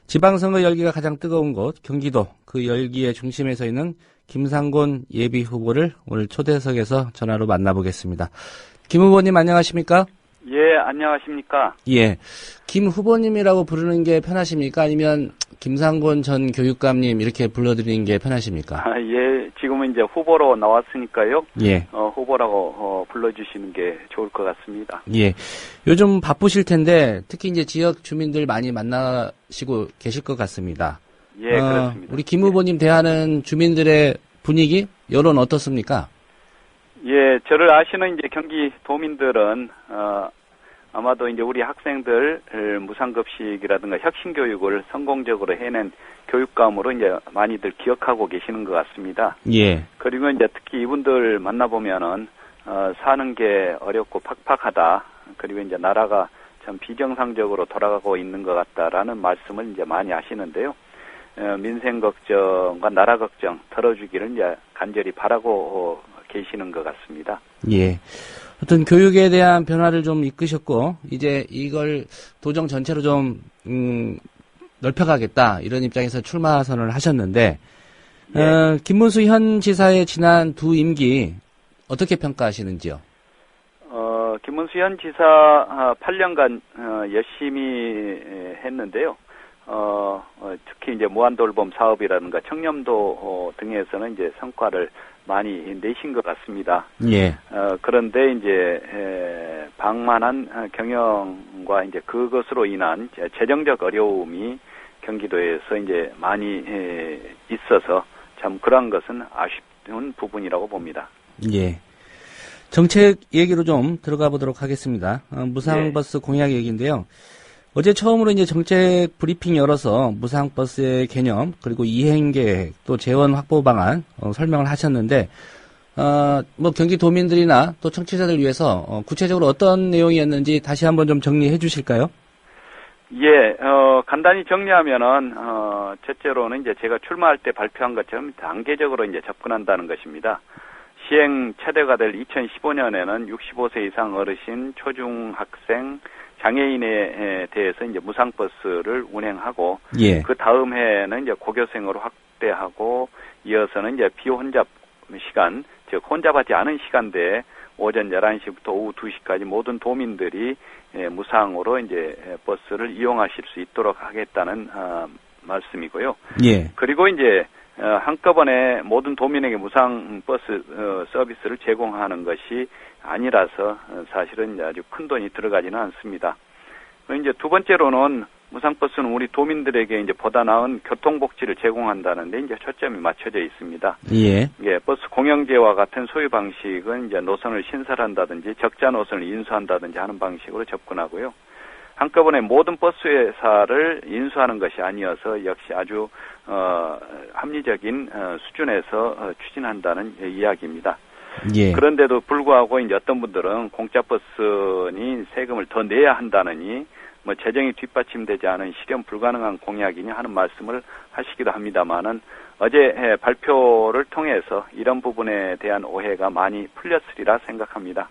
지방선거 열기가 가장 뜨거운 곳 경기도, 그 열기의 중심에 서 있는 김상곤 예비 후보를 오늘 초대석에서 전화로 만나보겠습니다. 김 후보님 안녕하십니까? 예, 안녕하십니까? 예, 김 후보님이라고 부르는 게 편하십니까? 아니면 김상곤 전 교육감님 이렇게 불러드리는 게 편하십니까? 예, 지금은 이제 후보로 나왔으니까요. 예. 후보라고 불러주시는 게 좋을 것 같습니다. 예. 요즘 바쁘실 텐데 특히 이제 지역 주민들 많이 만나시고 계실 것 같습니다. 예, 그렇습니다. 우리 김 후보님 대하는 주민들의 분위기, 여론 어떻습니까? 예, 저를 아시는 이제 경기도민들은 아마도 이제 우리 학생들 무상급식이라든가 혁신교육을 성공적으로 해낸 교육감으로 이제 많이들 기억하고 계시는 것 같습니다. 예. 그리고 이제 특히 이분들 만나보면은 사는 게 어렵고 팍팍하다. 그리고 이제 나라가 참 비정상적으로 돌아가고 있는 것 같다라는 말씀을 이제 많이 하시는데요. 민생 걱정과 나라 걱정 덜어주기를 이제 간절히 바라고 계시는 것 같습니다. 예. 어떤 교육에 대한 변화를 좀 이끄셨고, 이제 이걸 도정 전체로 좀, 넓혀가겠다, 이런 입장에서 출마 선언을 하셨는데, 김문수 현 지사의 지난 두 임기 어떻게 평가하시는지요? 김문수 현 지사 8년간 열심히 했는데요. 특히 이제 무한돌봄 사업이라든가 청렴도 등에서는 이제 성과를 많이 내신 것 같습니다. 예. 그런데 이제 방만한 경영과 이제 그것으로 인한 재정적 어려움이 경기도에서 이제 많이 있어서 참 그러한 것은 아쉬운 부분이라고 봅니다. 예. 정책 얘기로 좀 들어가 보도록 하겠습니다. 무상버스 공약 얘기인데요. 어제 처음으로 이제 정책 브리핑 열어서 무상버스의 개념, 그리고 이행계획, 또 재원 확보 방안, 설명을 하셨는데, 뭐 경기도민들이나 또 청취자들 위해서, 구체적으로 어떤 내용이었는지 다시 한번 좀 정리해 주실까요? 예, 간단히 정리하면은, 첫째로는 이제 제가 출마할 때 발표한 것처럼 단계적으로 이제 접근한다는 것입니다. 시행 최대가 될 2015년에는 65세 이상 어르신, 초중학생, 장애인에 대해서 이제 무상버스를 운행하고, 예. 그 다음 해에는 이제 고교생으로 확대하고, 이어서는 이제 비혼잡 시간, 즉 혼잡하지 않은 시간대에 오전 11시부터 오후 2시까지 모든 도민들이 무상으로 이제 버스를 이용하실 수 있도록 하겠다는 말씀이고요. 예. 그리고 이제 한꺼번에 모든 도민에게 무상 버스 서비스를 제공하는 것이 아니라서 사실은 아주 큰 돈이 들어가지는 않습니다. 이제 두 번째로는 무상버스는 우리 도민들에게 이제 보다 나은 교통복지를 제공한다는데 이제 초점이 맞춰져 있습니다. 예. 예, 버스 공영제와 같은 소유 방식은 이제 노선을 신설한다든지 적자 노선을 인수한다든지 하는 방식으로 접근하고요. 한꺼번에 모든 버스 회사를 인수하는 것이 아니어서 역시 아주 합리적인 수준에서 추진한다는 이야기입니다. 예. 그런데도 불구하고 이제 어떤 분들은 공짜 버스니 세금을 더 내야 한다느니 뭐 재정이 뒷받침되지 않은 실현 불가능한 공약이냐 하는 말씀을 하시기도 합니다만은 어제 발표를 통해서 이런 부분에 대한 오해가 많이 풀렸으리라 생각합니다.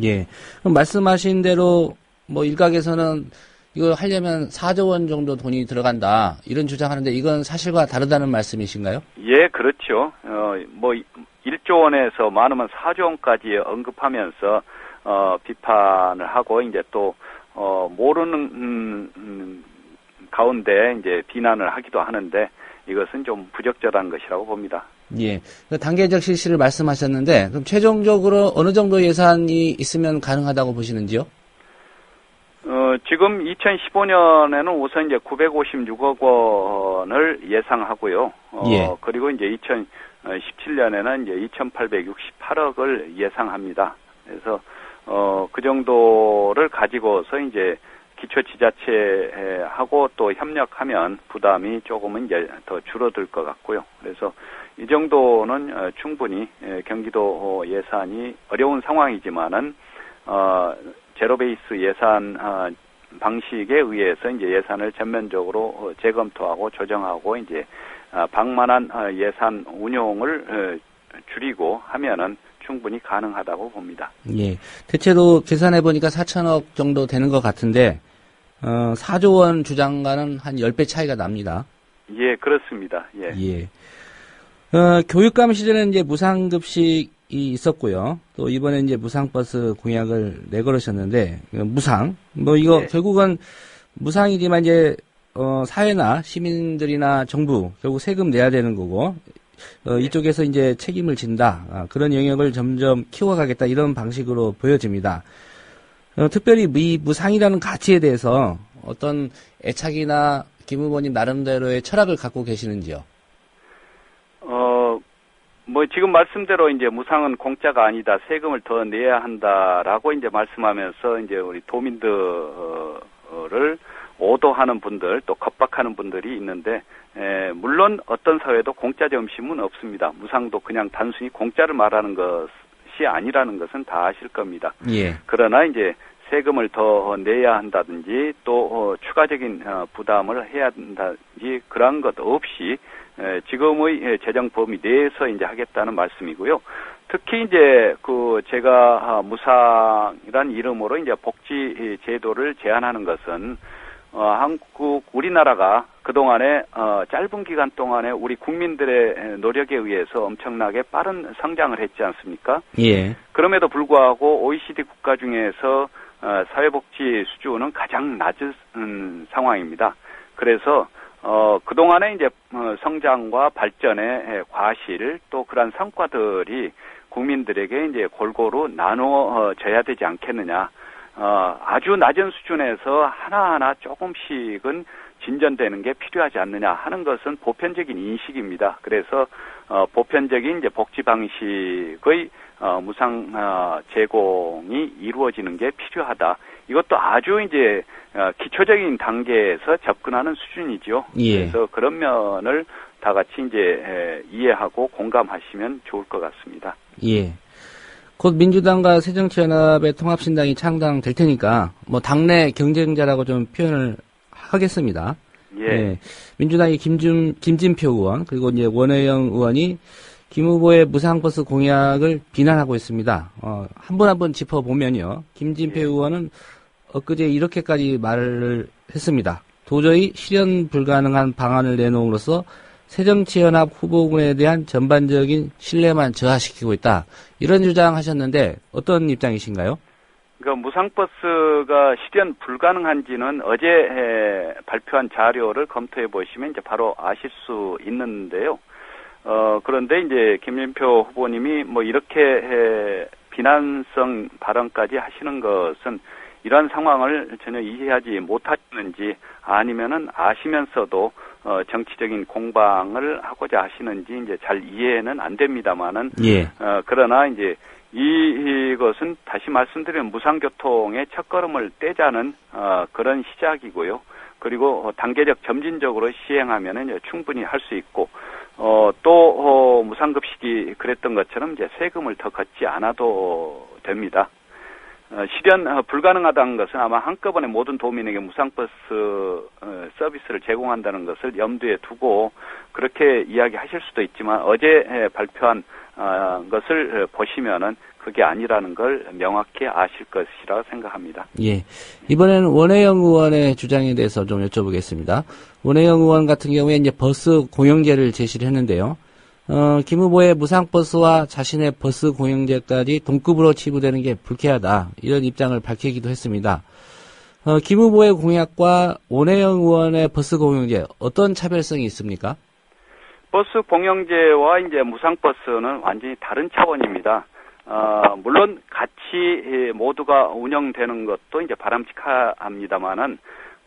예. 그럼 말씀하신 대로 뭐 일각에서는 이거 하려면 4조 원 정도 돈이 들어간다 이런 주장하는데 이건 사실과 다르다는 말씀이신가요? 예, 그렇죠. 뭐 1조 원에서 많으면 4조 원까지 언급하면서 비판을 하고 이제 또 모르는 가운데 이제 비난을 하기도 하는데 이것은 좀 부적절한 것이라고 봅니다. 예. 단계적 실시를 말씀하셨는데 그럼 최종적으로 어느 정도 예산이 있으면 가능하다고 보시는지요? 지금 2015년에는 우선 이제 956억 원을 예상하고요. 예. 그리고 이제 2017년에는 이제 2,868억을 예상합니다. 그래서 그 정도를 가지고서 이제 기초지자체하고 또 협력하면 부담이 조금은 이제 더 줄어들 것 같고요. 그래서 이 정도는 충분히 경기도 예산이 어려운 상황이지만은 제로베이스 예산 방식에 의해서 이제 예산을 전면적으로 재검토하고 조정하고 이제 방만한 예산 운용을 줄이고 하면은 충분히 가능하다고 봅니다. 예. 대체로 계산해 보니까 4천억 정도 되는 것 같은데 4조 원 주장과는 한 10배 차이가 납니다. 예, 그렇습니다. 예. 예. 교육감 시절에는 이제 무상급식이 있었고요. 또 이번에 이제 무상버스 공약을 내걸으셨는데 무상 뭐 이거 예. 결국은 무상이지만 이제 사회나 시민들이나 정부 결국 세금 내야 되는 거고 이쪽에서 이제 책임을 진다 그런 영역을 점점 키워가겠다 이런 방식으로 보여집니다. 특별히 이 무상이라는 가치에 대해서 어떤 애착이나 김 후보님 나름대로의 철학을 갖고 계시는지요? 뭐 지금 말씀대로 이제 무상은 공짜가 아니다, 세금을 더 내야 한다라고 이제 말씀하면서 이제 우리 도민들을 오도하는 분들 또 겁박하는 분들이 있는데 물론 어떤 사회도 공짜 점심은 없습니다. 무상도 그냥 단순히 공짜를 말하는 것이 아니라는 것은 다 아실 겁니다. 예. 그러나 이제 세금을 더 내야 한다든지 또 추가적인 부담을 해야 한다든지 그런 것 없이 지금의 재정 범위 내에서 이제 하겠다는 말씀이고요. 특히 이제 제가 무상이란 이름으로 이제 복지 제도를 제안하는 것은 우리나라가 그동안에 짧은 기간 동안에 우리 국민들의 노력에 의해서 엄청나게 빠른 성장을 했지 않습니까? 예. 그럼에도 불구하고 OECD 국가 중에서 사회복지 수준은 가장 낮은 상황입니다. 그래서 그동안에 이제 성장과 발전의 과실 또 그러한 성과들이 국민들에게 이제 골고루 나누어져야 되지 않겠느냐. 아주 낮은 수준에서 하나하나 조금씩은 진전되는 게 필요하지 않느냐 하는 것은 보편적인 인식입니다. 그래서 보편적인 이제 복지 방식의 무상 제공이 이루어지는 게 필요하다. 이것도 아주 이제 기초적인 단계에서 접근하는 수준이죠. 예. 그래서 그런 면을 다 같이 이제 이해하고 공감하시면 좋을 것 같습니다. 예. 곧 민주당과 새정치연합의 통합신당이 창당될 테니까 뭐 당내 경쟁자라고 좀 표현을 하겠습니다. 예. 예. 민주당의 김진표 의원 그리고 이제 원혜영 의원이 김 후보의 무상버스 공약을 비난하고 있습니다. 한 분 한 분 짚어보면요. 김진표 의원은 엊그제 이렇게까지 말을 했습니다. 도저히 실현 불가능한 방안을 내놓음으로써 새정치연합 후보군에 대한 전반적인 신뢰만 저하시키고 있다. 이런 주장하셨는데 어떤 입장이신가요? 그러니까 무상버스가 실현 불가능한지는 어제 발표한 자료를 검토해 보시면 이제 바로 아실 수 있는데요. 그런데 이제 김진표 후보님이 뭐 이렇게 비난성 발언까지 하시는 것은 이러한 상황을 전혀 이해하지 못하시는지 아니면은 아시면서도 정치적인 공방을 하고자 하시는지 이제 잘 이해는 안 됩니다만은 예. 그러나 이제 이것은 다시 말씀드리면 무상교통의 첫걸음을 떼자는 그런 시작이고요. 그리고 단계적 점진적으로 시행하면은 충분히 할 수 있고 또 무상급식이 그랬던 것처럼 이제 세금을 더 걷지 않아도 됩니다. 실현 불가능하다는 것은 아마 한꺼번에 모든 도민에게 무상버스 서비스를 제공한다는 것을 염두에 두고 그렇게 이야기하실 수도 있지만 어제 발표한 것을 보시면은 그게 아니라는 걸 명확히 아실 것이라 생각합니다. 예. 이번에는 원혜영 의원의 주장에 대해서 좀 여쭤보겠습니다. 원혜영 의원 같은 경우에 이제 버스 공영제를 제시를 했는데요. 김 후보의 무상버스와 자신의 버스 공영제까지 동급으로 치부되는 게 불쾌하다. 이런 입장을 밝히기도 했습니다. 김 후보의 공약과 원혜영 의원의 버스 공영제 어떤 차별성이 있습니까? 버스 공영제와 이제 무상버스는 완전히 다른 차원입니다. 물론 같이 모두가 운영되는 것도 이제 바람직합니다만은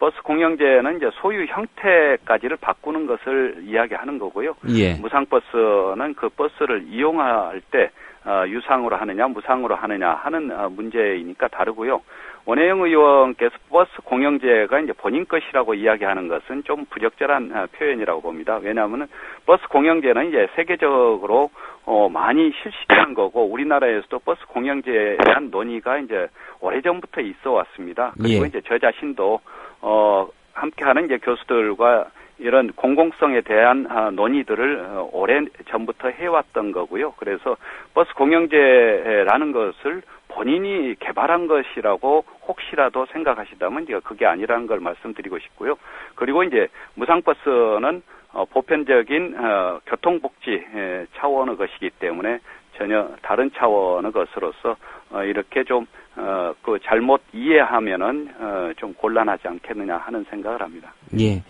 버스 공영제는 이제 소유 형태까지를 바꾸는 것을 이야기하는 거고요. 예. 무상버스는 그 버스를 이용할 때 유상으로 하느냐 무상으로 하느냐 하는 문제이니까 다르고요. 원혜영 의원께서 버스 공영제가 이제 본인 것이라고 이야기하는 것은 좀 부적절한 표현이라고 봅니다. 왜냐하면 버스 공영제는 이제 세계적으로 많이 실시한 거고 우리나라에서도 버스 공영제에 대한 논의가 이제 오래전부터 있어 왔습니다. 그리고 예. 이제 저 자신도 함께하는 이제 교수들과 이런 공공성에 대한 논의들을 오래 전부터 해왔던 거고요. 그래서 버스 공영제라는 것을 본인이 개발한 것이라고 혹시라도 생각하시다면 이제 그게 아니라는 걸 말씀드리고 싶고요. 그리고 이제 무상버스는 보편적인 교통복지 차원의 것이기 때문에 전혀 다른 차원의 것으로서 이렇게 좀 그 잘못 이해하면은 좀 곤란하지 않겠느냐 하는 생각을 합니다. 예.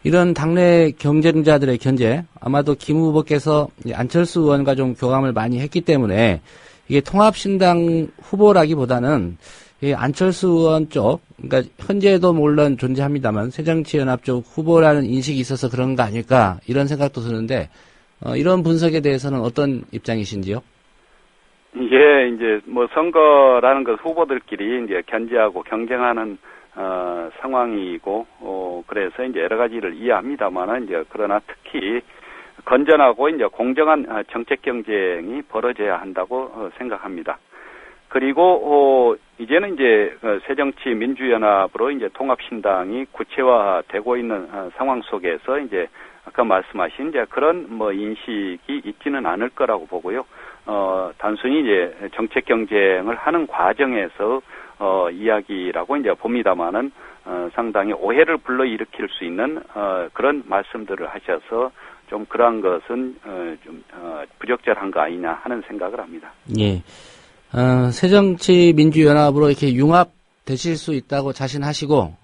이런 당내 경쟁자들의 견제, 아마도 김 후보께서 안철수 의원과 좀 교감을 많이 했기 때문에 이게 통합신당 후보라기보다는 안철수 의원 쪽, 그러니까 현재도 물론 존재합니다만 새정치연합 쪽 후보라는 인식이 있어서 그런 거 아닐까 이런 생각도 드는데 이런 분석에 대해서는 어떤 입장이신지요? 예, 이제 뭐 선거라는 것 후보들끼리 이제 견제하고 경쟁하는 상황이고 그래서 이제 여러 가지를 이해합니다만은 이제 그러나 특히 건전하고 이제 공정한 정책 경쟁이 벌어져야 한다고 생각합니다. 그리고 이제는 이제 새정치 민주연합으로 이제 통합신당이 구체화되고 있는 상황 속에서 이제 아까 말씀하신 이제 그런 뭐 인식이 있지는 않을 거라고 보고요. 단순히 이제 정책 경쟁을 하는 과정에서 이야기라고 이제 봅니다만은 상당히 오해를 불러일으킬 수 있는 그런 말씀들을 하셔서 좀 그러한 것은 부적절한 거 아니냐 하는 생각을 합니다. 예. 새정치민주연합으로 이렇게 융합되실 수 있다고 자신하시고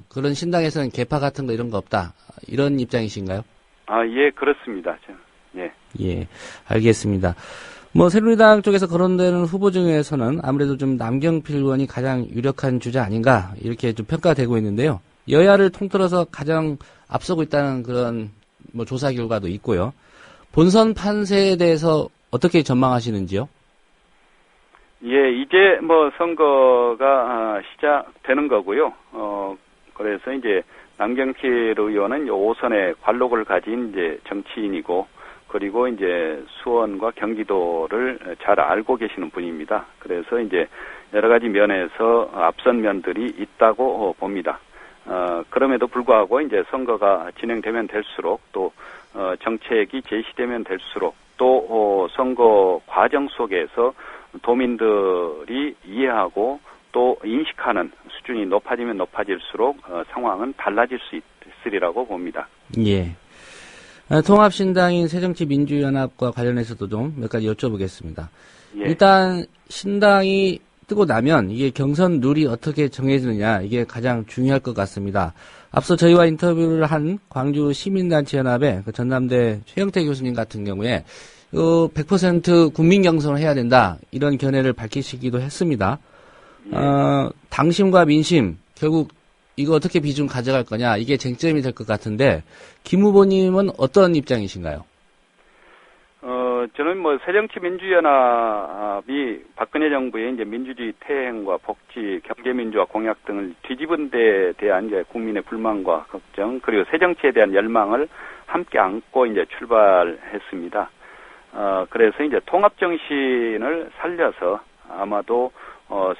그런 신당에서는 개파 같은 거 이런 거 없다. 이런 입장이신가요? 예, 그렇습니다. 예. 예, 알겠습니다. 새누리당 쪽에서 거론되는 후보 중에서는 아무래도 좀 남경필 의원이 가장 유력한 주자 아닌가 이렇게 좀 평가되고 있는데요. 여야를 통틀어서 가장 앞서고 있다는 그런 조사 결과도 있고요. 본선 판세에 대해서 어떻게 전망하시는지요? 예, 이제 선거가 시작되는 거고요. 그래서 이제 남경필 의원은 5선의 관록을 가진 이제 정치인이고, 그리고 이제 수원과 경기도를 잘 알고 계시는 분입니다. 그래서 이제 여러 가지 면에서 앞선 면들이 있다고 봅니다. 그럼에도 불구하고 이제 선거가 진행되면 될수록 또 정책이 제시되면 될수록 또 선거 과정 속에서 도민들이 이해하고 또 인식하는 수준이 높아지면 높아질수록 상황은 달라질 수 있으리라고 봅니다. 예. 통합신당인 새정치민주연합과 관련해서도 좀 몇 가지 여쭤보겠습니다. 예. 일단 신당이 뜨고 나면 이게 경선 룰이 어떻게 정해지느냐 이게 가장 중요할 것 같습니다. 앞서 저희와 인터뷰를 한 광주 시민단체연합의 전남대 최영태 교수님 같은 경우에 100% 국민 경선을 해야 된다 이런 견해를 밝히시기도 했습니다. 당심과 민심 결국 이거 어떻게 비중 가져갈 거냐 이게 쟁점이 될 것 같은데 김 후보님은 어떤 입장이신가요? 저는 새정치민주연합이 박근혜 정부의 이제 민주주의 퇴행과 복지, 경제민주화 공약 등을 뒤집은 데에 대한 이제 국민의 불만과 걱정, 그리고 새정치에 대한 열망을 함께 안고 이제 출발했습니다. 그래서 이제 통합정신을 살려서 아마도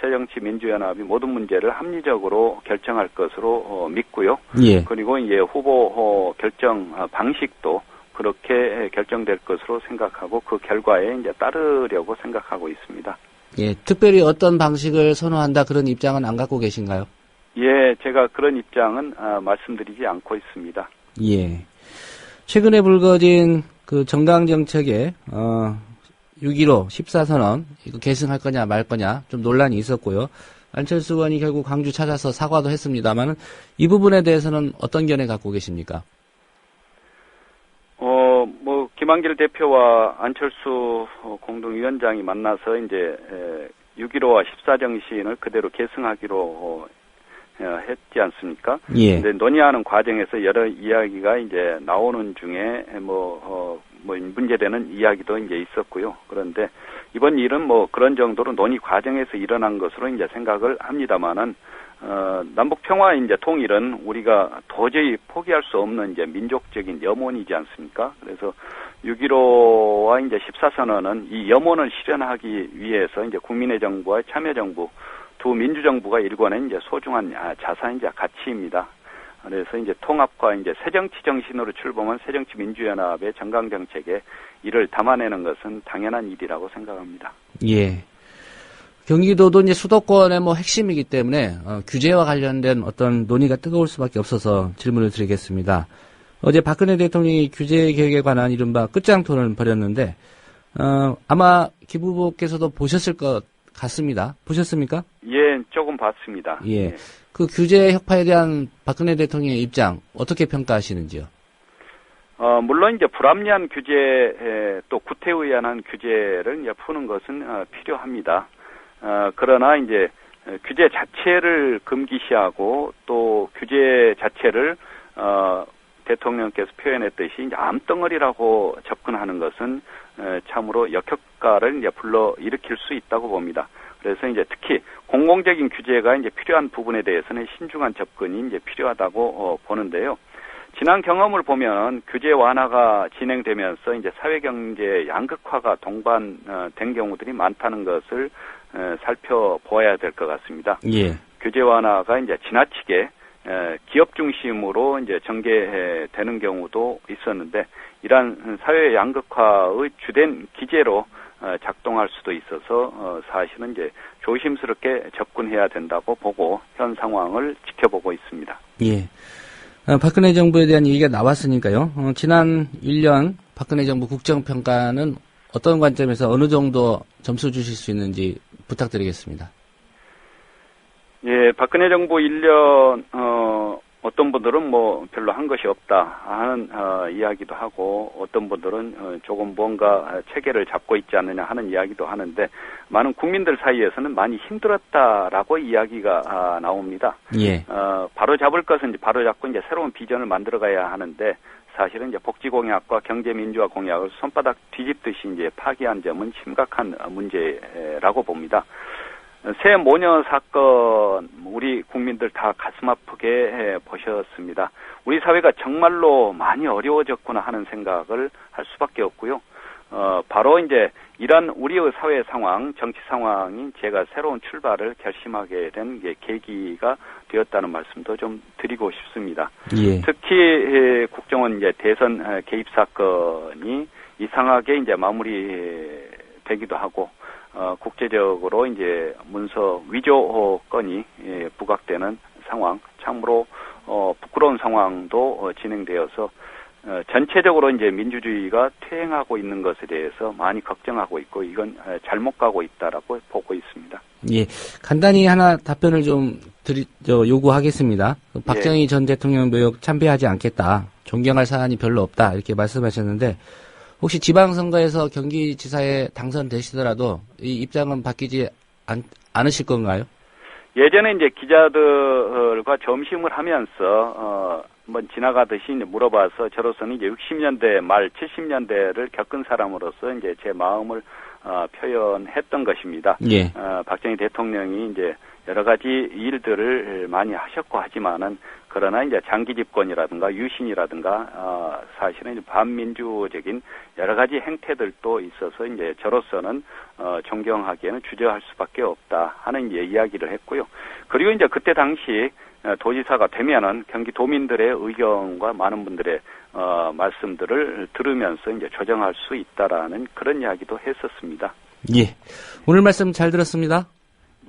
새정치민주연합이 모든 문제를 합리적으로 결정할 것으로 믿고요. 예. 그리고 이제 후보 결정 방식도 그렇게 결정될 것으로 생각하고 그 결과에 이제 따르려고 생각하고 있습니다. 예, 특별히 어떤 방식을 선호한다 그런 입장은 안 갖고 계신가요? 예, 제가 그런 입장은 말씀드리지 않고 있습니다. 예. 최근에 불거진 그 정당 정책에 6.15 14선언 이거 계승할 거냐 말 거냐 좀 논란이 있었고요. 안철수 의원이 결국 광주 찾아서 사과도 했습니다만 이 부분에 대해서는 어떤 견해 갖고 계십니까? 김한길 대표와 안철수 공동위원장이 만나서 이제 6.15와 14정신을 그대로 계승하기로 했지 않습니까? 예. 근데 논의하는 과정에서 여러 이야기가 이제 나오는 중에 문제되는 이야기도 이제 있었고요. 그런데 이번 일은 그런 정도로 논의 과정에서 일어난 것으로 이제 생각을 합니다만은 남북 평화 이제 통일은 우리가 도저히 포기할 수 없는 이제 민족적인 염원이지 않습니까? 그래서 6.15와 이제 14선언은 이 염원을 실현하기 위해서 이제 국민의 정부와 참여정부 두 민주정부가 일궈낸 이제 소중한 자산이자 가치입니다. 그래서 이제 통합과 이제 새정치 정신으로 출범한 새정치민주연합의 정강정책에 이를 담아내는 것은 당연한 일이라고 생각합니다. 예. 경기도도 이제 수도권의 핵심이기 때문에 규제와 관련된 어떤 논의가 뜨거울 수밖에 없어서 질문을 드리겠습니다. 어제 박근혜 대통령이 규제 개혁에 관한 이른바 끝장 토론을 벌였는데 아마 김 후보께서도 보셨을 것 같습니다. 보셨습니까? 예, 조금 봤습니다. 예. 그 규제 혁파에 대한 박근혜 대통령의 입장 어떻게 평가하시는지요? 물론 이제 불합리한 규제 또 구태의연한 규제를 이제 푸는 것은 필요합니다. 그러나 이제 규제 자체를 금기시하고 또 규제 자체를 대통령께서 표현했듯이 이제 암덩어리라고 접근하는 것은 참으로 역효과를 이제 불러일으킬 수 있다고 봅니다. 그래서 이제 특히 공공적인 규제가 이제 필요한 부분에 대해서는 신중한 접근이 이제 필요하다고 보는데요. 지난 경험을 보면 규제 완화가 진행되면서 이제 사회경제 양극화가 동반된 경우들이 많다는 것을 살펴보아야 될 것 같습니다. 예. 규제 완화가 이제 지나치게 기업 중심으로 이제 전개되는 경우도 있었는데 이러한 사회 양극화의 주된 기제로 작동할 수도 있어서 사실은 이제 조심스럽게 접근해야 된다고 보고 현 상황을 지켜보고 있습니다. 예. 박근혜 정부에 대한 얘기가 나왔으니까요. 지난 1년 박근혜 정부 국정평가는 어떤 관점에서 어느 정도 점수 주실 수 있는지 부탁드리겠습니다. 예, 박근혜 정부 1년 어떤 분들은 뭐 별로 한 것이 없다 하는 이야기도 하고 어떤 분들은 조금 뭔가 체계를 잡고 있지 않느냐 하는 이야기도 하는데 많은 국민들 사이에서는 많이 힘들었다라고 이야기가 나옵니다. 예. 바로 잡을 것은 이제 바로 잡고 이제 새로운 비전을 만들어가야 하는데 사실은 이제 복지공약과 경제민주화 공약을 손바닥 뒤집듯이 이제 파기한 점은 심각한 문제라고 봅니다. 새 모녀 사건 우리 국민들 다 가슴 아프게 보셨습니다. 우리 사회가 정말로 많이 어려워졌구나 하는 생각을 할 수밖에 없고요. 바로 이제 이런 우리의 사회 상황, 정치 상황이 제가 새로운 출발을 결심하게 된 계기가 되었다는 말씀도 좀 드리고 싶습니다. 예. 특히 국정원 이제 대선 개입 사건이 이상하게 이제 마무리되기도 하고 국제적으로 이제 문서 위조 건이 부각되는 상황, 참으로 부끄러운 상황도 진행되어서 전체적으로 이제 민주주의가 퇴행하고 있는 것에 대해서 많이 걱정하고 있고 이건 잘못 가고 있다라고 보고 있습니다. 예, 간단히 하나 답변을 좀 요구하겠습니다. 박정희 전 대통령 묘역 참배하지 않겠다, 존경할 사안이 별로 없다 이렇게 말씀하셨는데 혹시 지방선거에서 경기지사에 당선되시더라도 이 입장은 바뀌지 않으실 건가요? 예전에 이제 기자들과 점심을 하면서 한번 지나가듯이 이제 물어봐서 저로서는 이제 60년대 말 70년대를 겪은 사람으로서 이제 제 마음을 표현했던 것입니다. 예. 박정희 대통령이 이제 여러 가지 일들을 많이 하셨고 하지만은 그러나 이제 장기 집권이라든가 유신이라든가 사실은 이제 반민주적인 여러 가지 행태들도 있어서 이제 저로서는 존경하기에는 주저할 수밖에 없다 하는 이야기를 했고요. 그리고 이제 그때 당시 도지사가 되면은 경기도민들의 의견과 많은 분들의 말씀들을 들으면서 이제 조정할 수 있다라는 그런 이야기도 했었습니다. 예, 오늘 말씀 잘 들었습니다.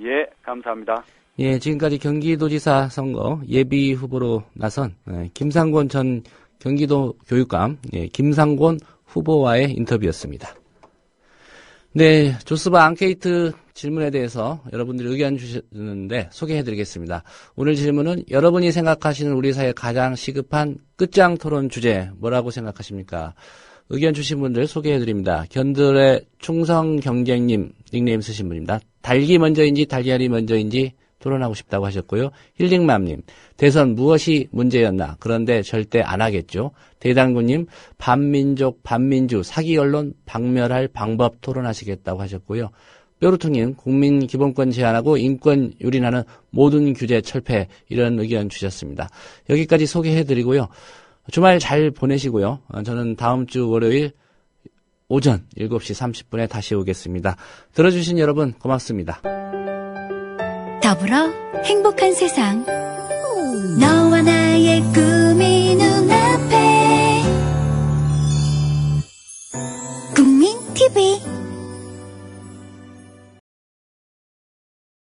예, 감사합니다. 예, 지금까지 경기도지사 선거 예비 후보로 나선 김상곤 전 경기도 교육감, 김상곤 후보와의 인터뷰였습니다. 네, 조스바 앙케이트 질문에 대해서 여러분들이 의견 주셨는데 소개해드리겠습니다. 오늘 질문은 여러분이 생각하시는 우리 사회 가장 시급한 끝장 토론 주제 뭐라고 생각하십니까? 의견 주신 분들 소개해드립니다. 견들의 충성경쟁님 닉네임 쓰신 분입니다. 닭이 먼저인지 달걀이 먼저인지 토론하고 싶다고 하셨고요. 힐링맘님, 대선 무엇이 문제였나? 그런데 절대 안 하겠죠. 대당구님, 반민족, 반민주, 사기 언론 박멸할 방법 토론하시겠다고 하셨고요. 뾰루퉁님, 국민 기본권 제한하고 인권 유린하는 모든 규제 철폐, 이런 의견 주셨습니다. 여기까지 소개해드리고요. 주말 잘 보내시고요. 저는 다음 주 월요일 오전 7시 30분에 다시 오겠습니다. 들어주신 여러분 고맙습니다. 더불어 행복한 세상, 너와 나의 꿈이 눈앞에 국민 TV